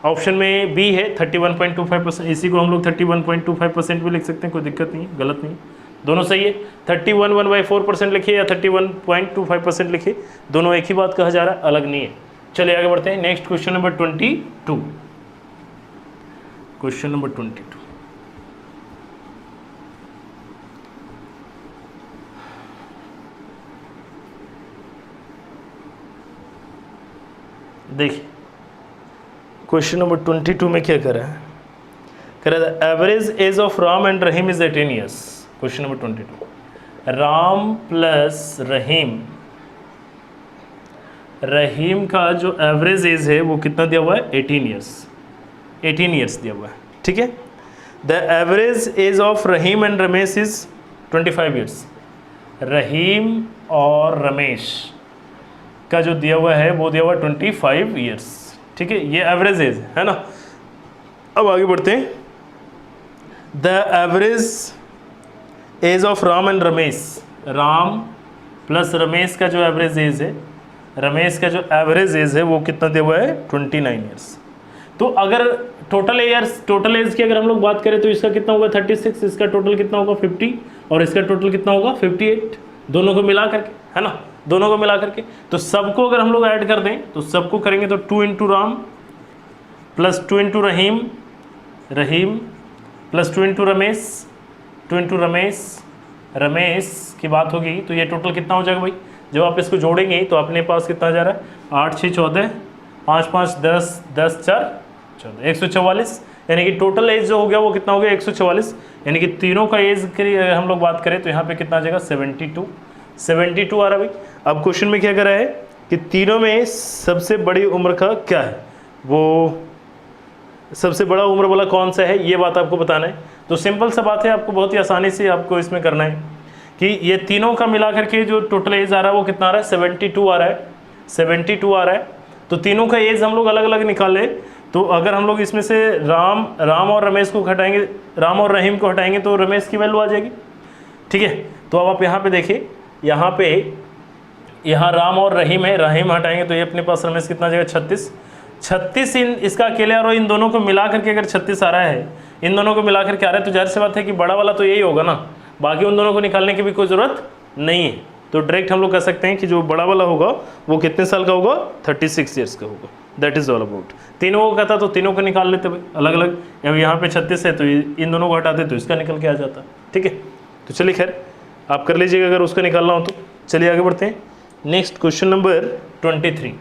ऑप्शन में बी है 31.25%, इसी को हम लोग 31.25% भी लिख सकते हैं, कोई दिक्कत नहीं है, गलत नहीं, दोनों सही है। 31 1/4% लिखिए या 31.25% लिखिए, दोनों एक ही बात कहा जा रहा है, अलग नहीं है। चलिए आगे बढ़ते हैं। Next question number 22। Question number 22, देखिए क्वेश्चन नंबर 22 में क्या करा है, कह रहा है average age of Ram and Rahim is 18 years. Question number 22, Ram plus Rahim का जो एवरेज एज है वो कितना दिया हुआ है, 18 ईयर्स दिया हुआ है। ठीक है, the average age of Rahim and Ramesh is 25 years. Rahim और रमेश का जो दिया हुआ है वो दिया हुआ 25 ईयर्स। ठीक है, ये एवरेज एज है ना। अब आगे बढ़ते हैं। The average age of Ram and Ramesh, Ram plus Ramesh का जो एवरेज एज है, रमेश का जो एवरेज एज है वो कितना दिया हुआ है, 29 ईयर्स। तो अगर टोटल एज की अगर हम लोग बात करें तो इसका कितना होगा 36, इसका टोटल कितना होगा 50, और इसका टोटल कितना होगा 58, दोनों को मिला करके, है ना, दोनों को मिला करके। तो सबको अगर हम लोग ऐड कर दें तो सबको करेंगे तो 2 × राम प्लस 2 × रहीम प्लस 2 × रमेश, 2 × रमेश की बात होगी तो ये टोटल कितना हो जाएगा भाई, जब आप इसको जोड़ेंगे तो अपने पास कितना जा रहा है, 8 6 14, 5 5 10 10 4 14, 144, यानी कि टोटल एज जो हो गया वो कितना हो गया 144, यानी कि तीनों का एज की हम लोग बात करें तो यहाँ पे कितना आ जाएगा 72 आ रहा भाई। अब क्वेश्चन में क्या कर रहा है कि तीनों में सबसे बड़ी उम्र का क्या है, वो सबसे बड़ा उम्र वाला कौन सा है, ये बात आपको बताना है। तो सिंपल सा बात है, आपको बहुत ही आसानी से आपको इसमें करना है कि ये तीनों का मिला करके जो टोटल एज आ रहा है वो कितना आ रहा है, 72 आ रहा है, 72 आ रहा है। तो तीनों का एज हम लोग अलग अलग निकाले, तो अगर हम लोग इसमें से राम और रमेश को हटाएंगे, राम और रहीम को हटाएंगे तो रमेश की वैल्यू आ जाएगी। ठीक है, तो अब आप यहाँ पे देखिए, यहाँ राम और रहीम है, रहीम हटाएंगे तो ये अपने पास रमेश कितना आ जाएगा 36 इन इसका अकेले, और इन दोनों को मिला करके अगर 36 आ रहा है, इन दोनों को मिला करके आ रहा है, तो जाहिर सी बात है कि बड़ा वाला तो यही होगा ना, बाकी उन दोनों को निकालने की भी कोई ज़रूरत नहीं है। तो डायरेक्ट हम लोग कह सकते हैं कि जो बड़ा वाला होगा वो कितने साल का होगा, 36 ईयर्स का होगा। That is all about. तीनों को कहता तो तीनों को निकाल लेते भाई अलग अलग, अब यहाँ पे 36 है तो इन दोनों को हटाते तो इसका निकल के आ जाता। ठीक है, तो चलिए खैर आप कर लीजिएगा अगर उसका निकालना हो तो। चलिए आगे बढ़ते हैं। Next question number 23।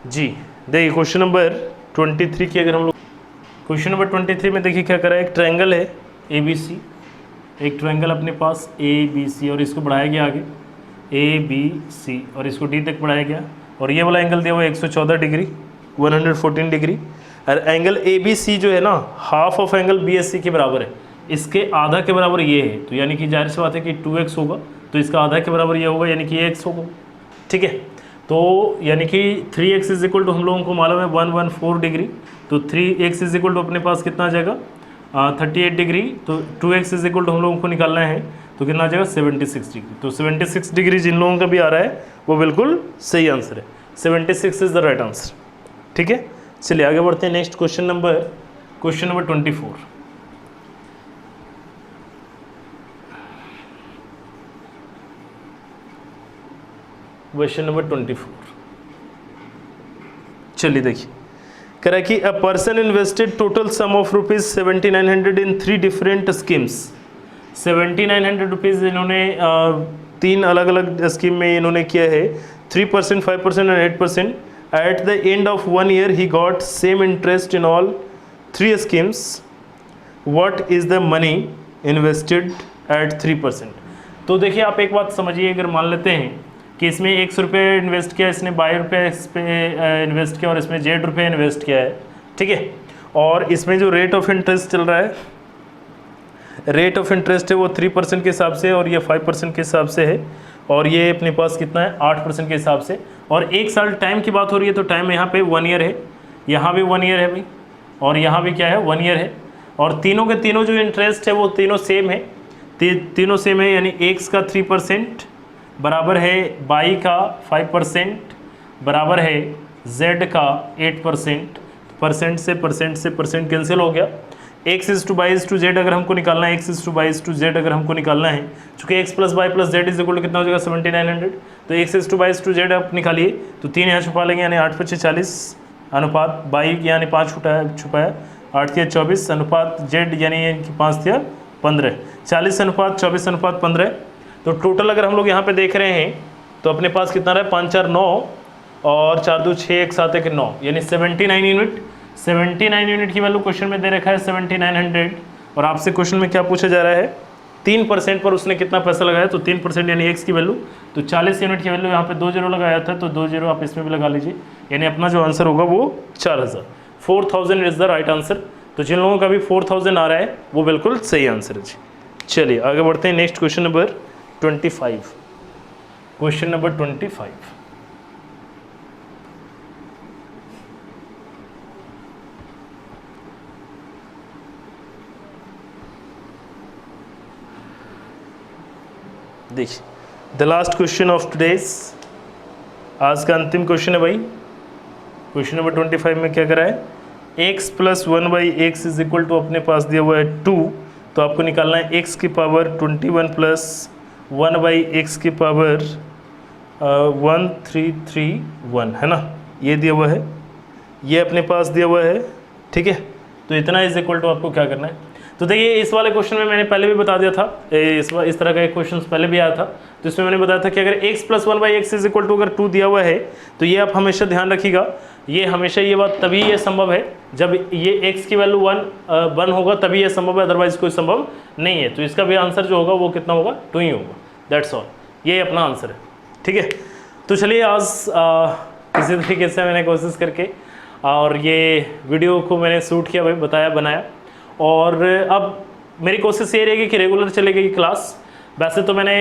जी देखिए क्वेश्चन नंबर 23 की अगर हम लोग क्वेश्चन नंबर 23 में देखिए क्या करा है, एक ट्रायंगल है ABC, एक ट्रायंगल अपने पास ABC और इसको बढ़ाया गया आगे ABC और इसको D तक बढ़ाया गया, और ये वाला एंगल दिया हुआ 114 डिग्री 114 डिग्री, और एंगल ABC जो है ना हाफ ऑफ एंगल BSC के बराबर है, इसके आधा के बराबर ये है, तो यानी कि जाहिर सी बात है कि 2x होगा, तो इसका आधा के बराबर ये होगा, यानी कि ये x होगा। ठीक है, तो यानी कि 3x इज इक्वल टू हम लोगों को मालूम है 114 डिग्री, तो 3x इज इक्वल टू अपने पास कितना आ जाएगा 38 डिग्री, तो 2x इज इक्वल टू हम लोगों को निकालना है तो कितना आ जाएगा 76 डिग्री। तो 76 डिग्री जिन लोगों का भी आ रहा है वो बिल्कुल सही आंसर है, 76 इज द राइट आंसर। ठीक है, चलिए आगे बढ़ते हैं। Next question number 24। Question number 24, चलिए देखिए कह रहा है कि a person invested total sum of ₹7900 in 3 different schemes ₹7900 rupees इन्होंने तीन अलग अलग स्कीम में इन्होंने किया है, 3%, 5% and 8%. At the end of 1 year he got same interest in all 3 schemes. What is the money invested at 3%? तो देखिए आप एक बात समझिए, अगर मान लेते हैं कि इसमें ₹100 इन्वेस्ट किया, इसने ₹22 इस पे इन्वेस्ट किया और इसमें ₹8 इन्वेस्ट किया है, ठीक है, और इसमें जो रेट ऑफ इंटरेस्ट चल रहा है, रेट ऑफ इंटरेस्ट है वो 3% के हिसाब से और ये 5% के हिसाब से है, और ये अपने पास कितना है 8% के हिसाब से, और 1 साल टाइम की बात हो रही है तो टाइम यहाँ पे 1 year है, यहाँ भी 1 year है भाई, और यहाँ भी क्या है 1 year है, और तीनों के तीनों जो इंटरेस्ट है वो तीनों सेम है, तीनों सेम है, यानी x का 3% बराबर है y का 5% बराबर है z का 8%, परसेंट से परसेंट कैंसिल हो गया, x is to y is to z अगर हमको निकालना है, x is to y is to z अगर हमको निकालना है, चूँकि x plus y plus z is equal to कितना हो जाएगा 7900, तो x is to y is to z आप निकालिए तो 3 यहाँ छुपा लेंगे, यानी 8 × 40 अनुपात बाई यानी 5 छुपाया 8 × 24 अनुपात जेड यानी 5 × 15, 40 अनुपात 24 अनुपात 15, तो टोटल अगर हम लोग यहाँ पे देख रहे हैं तो अपने पास कितना रहा 5 4 9 और 4 2 6 1 7 1 9, यानी 79 यूनिट। 79 यूनिट की वैल्यू क्वेश्चन में दे रखा है 7900, और आपसे क्वेश्चन में क्या पूछा जा रहा है 3% पर उसने कितना पैसा लगाया, तो 3% यानी x की वैल्यू, तो 40 यूनिट की वैल्यू यहाँ पे 2 0 लगाया था, तो 2 0 आप इसमें भी लगा लीजिए, यानी अपना जो आंसर होगा वो 4000 इज़ द राइट आंसर। तो जिन लोगों का भी 4000 आ रहा है वो बिल्कुल सही आंसर है जी। चलिए आगे बढ़ते हैं, next question number 25। Question number 25, देखिए the last question of today's, आज का अंतिम क्वेश्चन है भाई। क्वेश्चन नंबर 25 में क्या करा है, x plus 1/x is equal to अपने पास दिया हुआ है 2, तो आपको निकालना है x की पावर 21 प्लस 1/x की पावर 1331, है ना, ये दिया हुआ है, ये अपने पास दिया हुआ है, ठीक है, तो इतना इज इक्वल टू आपको क्या करना है। तो देखिए इस वाले क्वेश्चन में मैंने पहले भी बता दिया था, इस तरह का एक क्वेश्चन पहले भी आया था, तो इसमें मैंने बताया था कि अगर x plus 1/x is equal to अगर 2 दिया हुआ है, तो ये आप हमेशा ध्यान रखिएगा, ये हमेशा ये बात तभी ये संभव है जब ये x की वैल्यू 1 होगा, तभी ये संभव है, अदरवाइज कोई संभव नहीं है। तो इसका भी आंसर जो होगा वो कितना होगा 2 ही होगा, दैट्स ऑल, ये अपना आंसर है, ठीक है। तो चलिए आज किसी तरीके से मैंने कोशिश करके और ये वीडियो को मैंने शूट किया भाई, बताया बनाया, और अब मेरी कोशिश ये रहेगी कि रेगुलर चलेगी क्लास। वैसे तो मैंने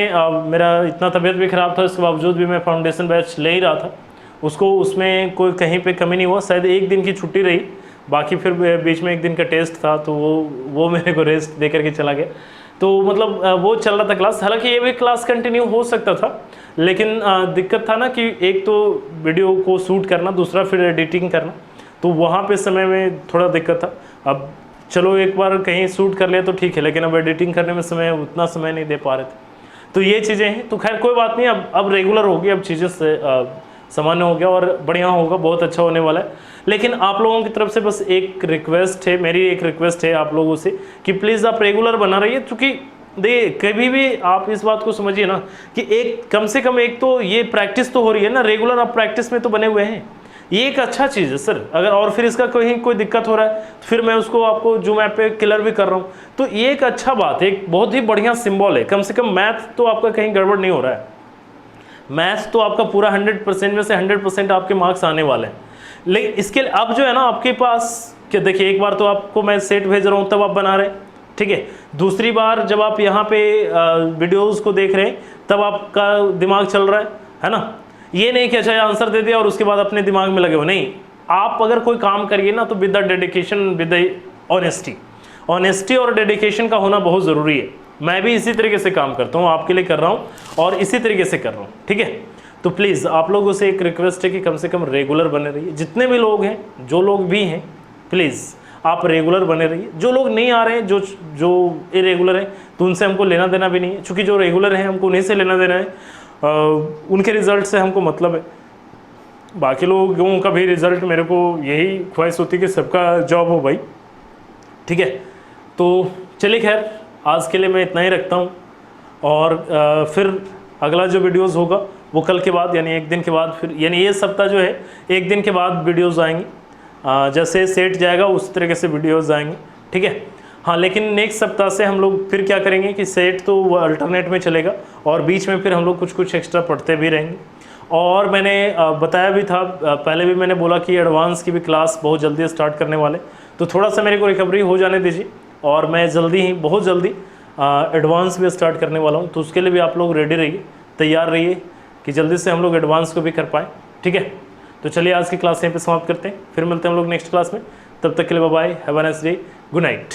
मेरा इतना तबीयत भी ख़राब था, उसके बावजूद भी मैं फाउंडेशन बैच ले ही रहा था, उसमें कोई कहीं पे कमी नहीं हुआ, शायद 1 दिन की छुट्टी रही, बाकी फिर बीच में 1 दिन का टेस्ट था, तो वो मेरे को रेस्ट दे करके चला गया, तो मतलब वो चल रहा था क्लास। हालांकि ये भी क्लास कंटिन्यू हो सकता था, लेकिन दिक्कत था ना कि एक तो वीडियो को शूट करना, दूसरा फिर एडिटिंग करना, तो वहाँ पे समय में थोड़ा दिक्कत था। अब चलो एक बार कहीं शूट कर लिया तो ठीक है, लेकिन अब एडिटिंग करने में उतना समय नहीं दे पा रहे थे, तो ये चीज़ें हैं। तो खैर कोई बात नहीं, अब रेगुलर होगी, अब चीज़ें सामान्य हो गया और बढ़िया होगा, बहुत अच्छा होने वाला है। लेकिन आप लोगों की तरफ से बस एक रिक्वेस्ट है, मेरी एक रिक्वेस्ट है आप लोगों से कि प्लीज़ आप रेगुलर बना रहिए, क्योंकि देखिए कभी भी आप इस बात को समझिए ना कि एक कम से कम एक तो ये प्रैक्टिस तो हो रही है ना, रेगुलर आप प्रैक्टिस में तो बने हुए हैं, ये एक अच्छा चीज़ है सर। अगर और फिर इसका कोई दिक्कत हो रहा है तो फिर मैं उसको आपको जूम ऐप पे क्लियर भी कर रहा हूँ, तो ये एक अच्छा बात है, एक बहुत ही बढ़िया सिंबल है। कम से कम मैथ तो आपका कहीं गड़बड़ नहीं हो रहा है, मैथ्स तो आपका पूरा 100% में से 100% आपके मार्क्स आने वाले हैं। लेकिन इसके लिए अब जो है ना आपके पास कि देखिए, एक बार तो आपको मैं सेट भेज रहा हूँ तब आप बना रहे हैं, ठीक है, दूसरी बार जब आप यहाँ पे वीडियोस को देख रहे हैं तब आपका दिमाग चल रहा है ना। ये नहीं कि अच्छा आंसर दे दिया और उसके बाद अपने दिमाग में लगे हो, नहीं, आप अगर कोई काम करिए ना तो with the dedication, with the honesty और डेडिकेशन का होना बहुत ज़रूरी है। मैं भी इसी तरीके से काम करता हूँ, आपके लिए कर रहा हूँ और इसी तरीके से कर रहा हूँ, ठीक है। तो प्लीज़ आप लोगों से एक रिक्वेस्ट है कि कम से कम रेगुलर बने रहिए, जितने भी लोग हैं, जो लोग भी हैं, प्लीज़ आप रेगुलर बने रहिए। जो लोग नहीं आ रहे हैं, जो इरेगुलर हैं, तो उनसे हमको लेना देना भी नहीं है, क्योंकि जो रेगुलर हैं हमको उन्हीं से लेना देना है, उनके रिज़ल्ट से हमको मतलब है। बाकी लोगों का भी रिज़ल्ट, मेरे को यही ख्वाहिश होती है कि सबका जॉब हो भाई, ठीक है। तो चलिए खैर, आज के लिए मैं इतना ही रखता हूँ, और फिर अगला जो वीडियोस होगा वो कल के बाद यानी एक दिन के बाद, फिर यानी ये सप्ताह जो है एक दिन के बाद वीडियोस आएंगी। जैसे सेट जाएगा उस तरीके से वीडियोस आएंगे, ठीक है। हाँ, लेकिन नेक्स्ट सप्ताह से हम लोग फिर क्या करेंगे कि सेट तो वो अल्टरनेट में चलेगा और बीच में फिर हम लोग कुछ कुछ एक्स्ट्रा पढ़ते भी रहेंगे। और मैंने बताया भी था, पहले भी मैंने बोला कि एडवांस की भी क्लास बहुत जल्दी स्टार्ट करने वाले, तो थोड़ा सा मेरे को रिकवरी हो जाने दीजिए और मैं जल्दी ही, बहुत जल्दी एडवांस भी स्टार्ट करने वाला हूँ। तो उसके लिए भी आप लोग रेडी रहिए, तैयार रहिए कि जल्दी से हम लोग एडवांस को भी कर पाएँ, ठीक है। तो चलिए आज की क्लास यहीं पे समाप्त करते हैं, फिर मिलते हैं हम लोग नेक्स्ट क्लास में। तब तक के लिए bye bye, have a nice day, good night.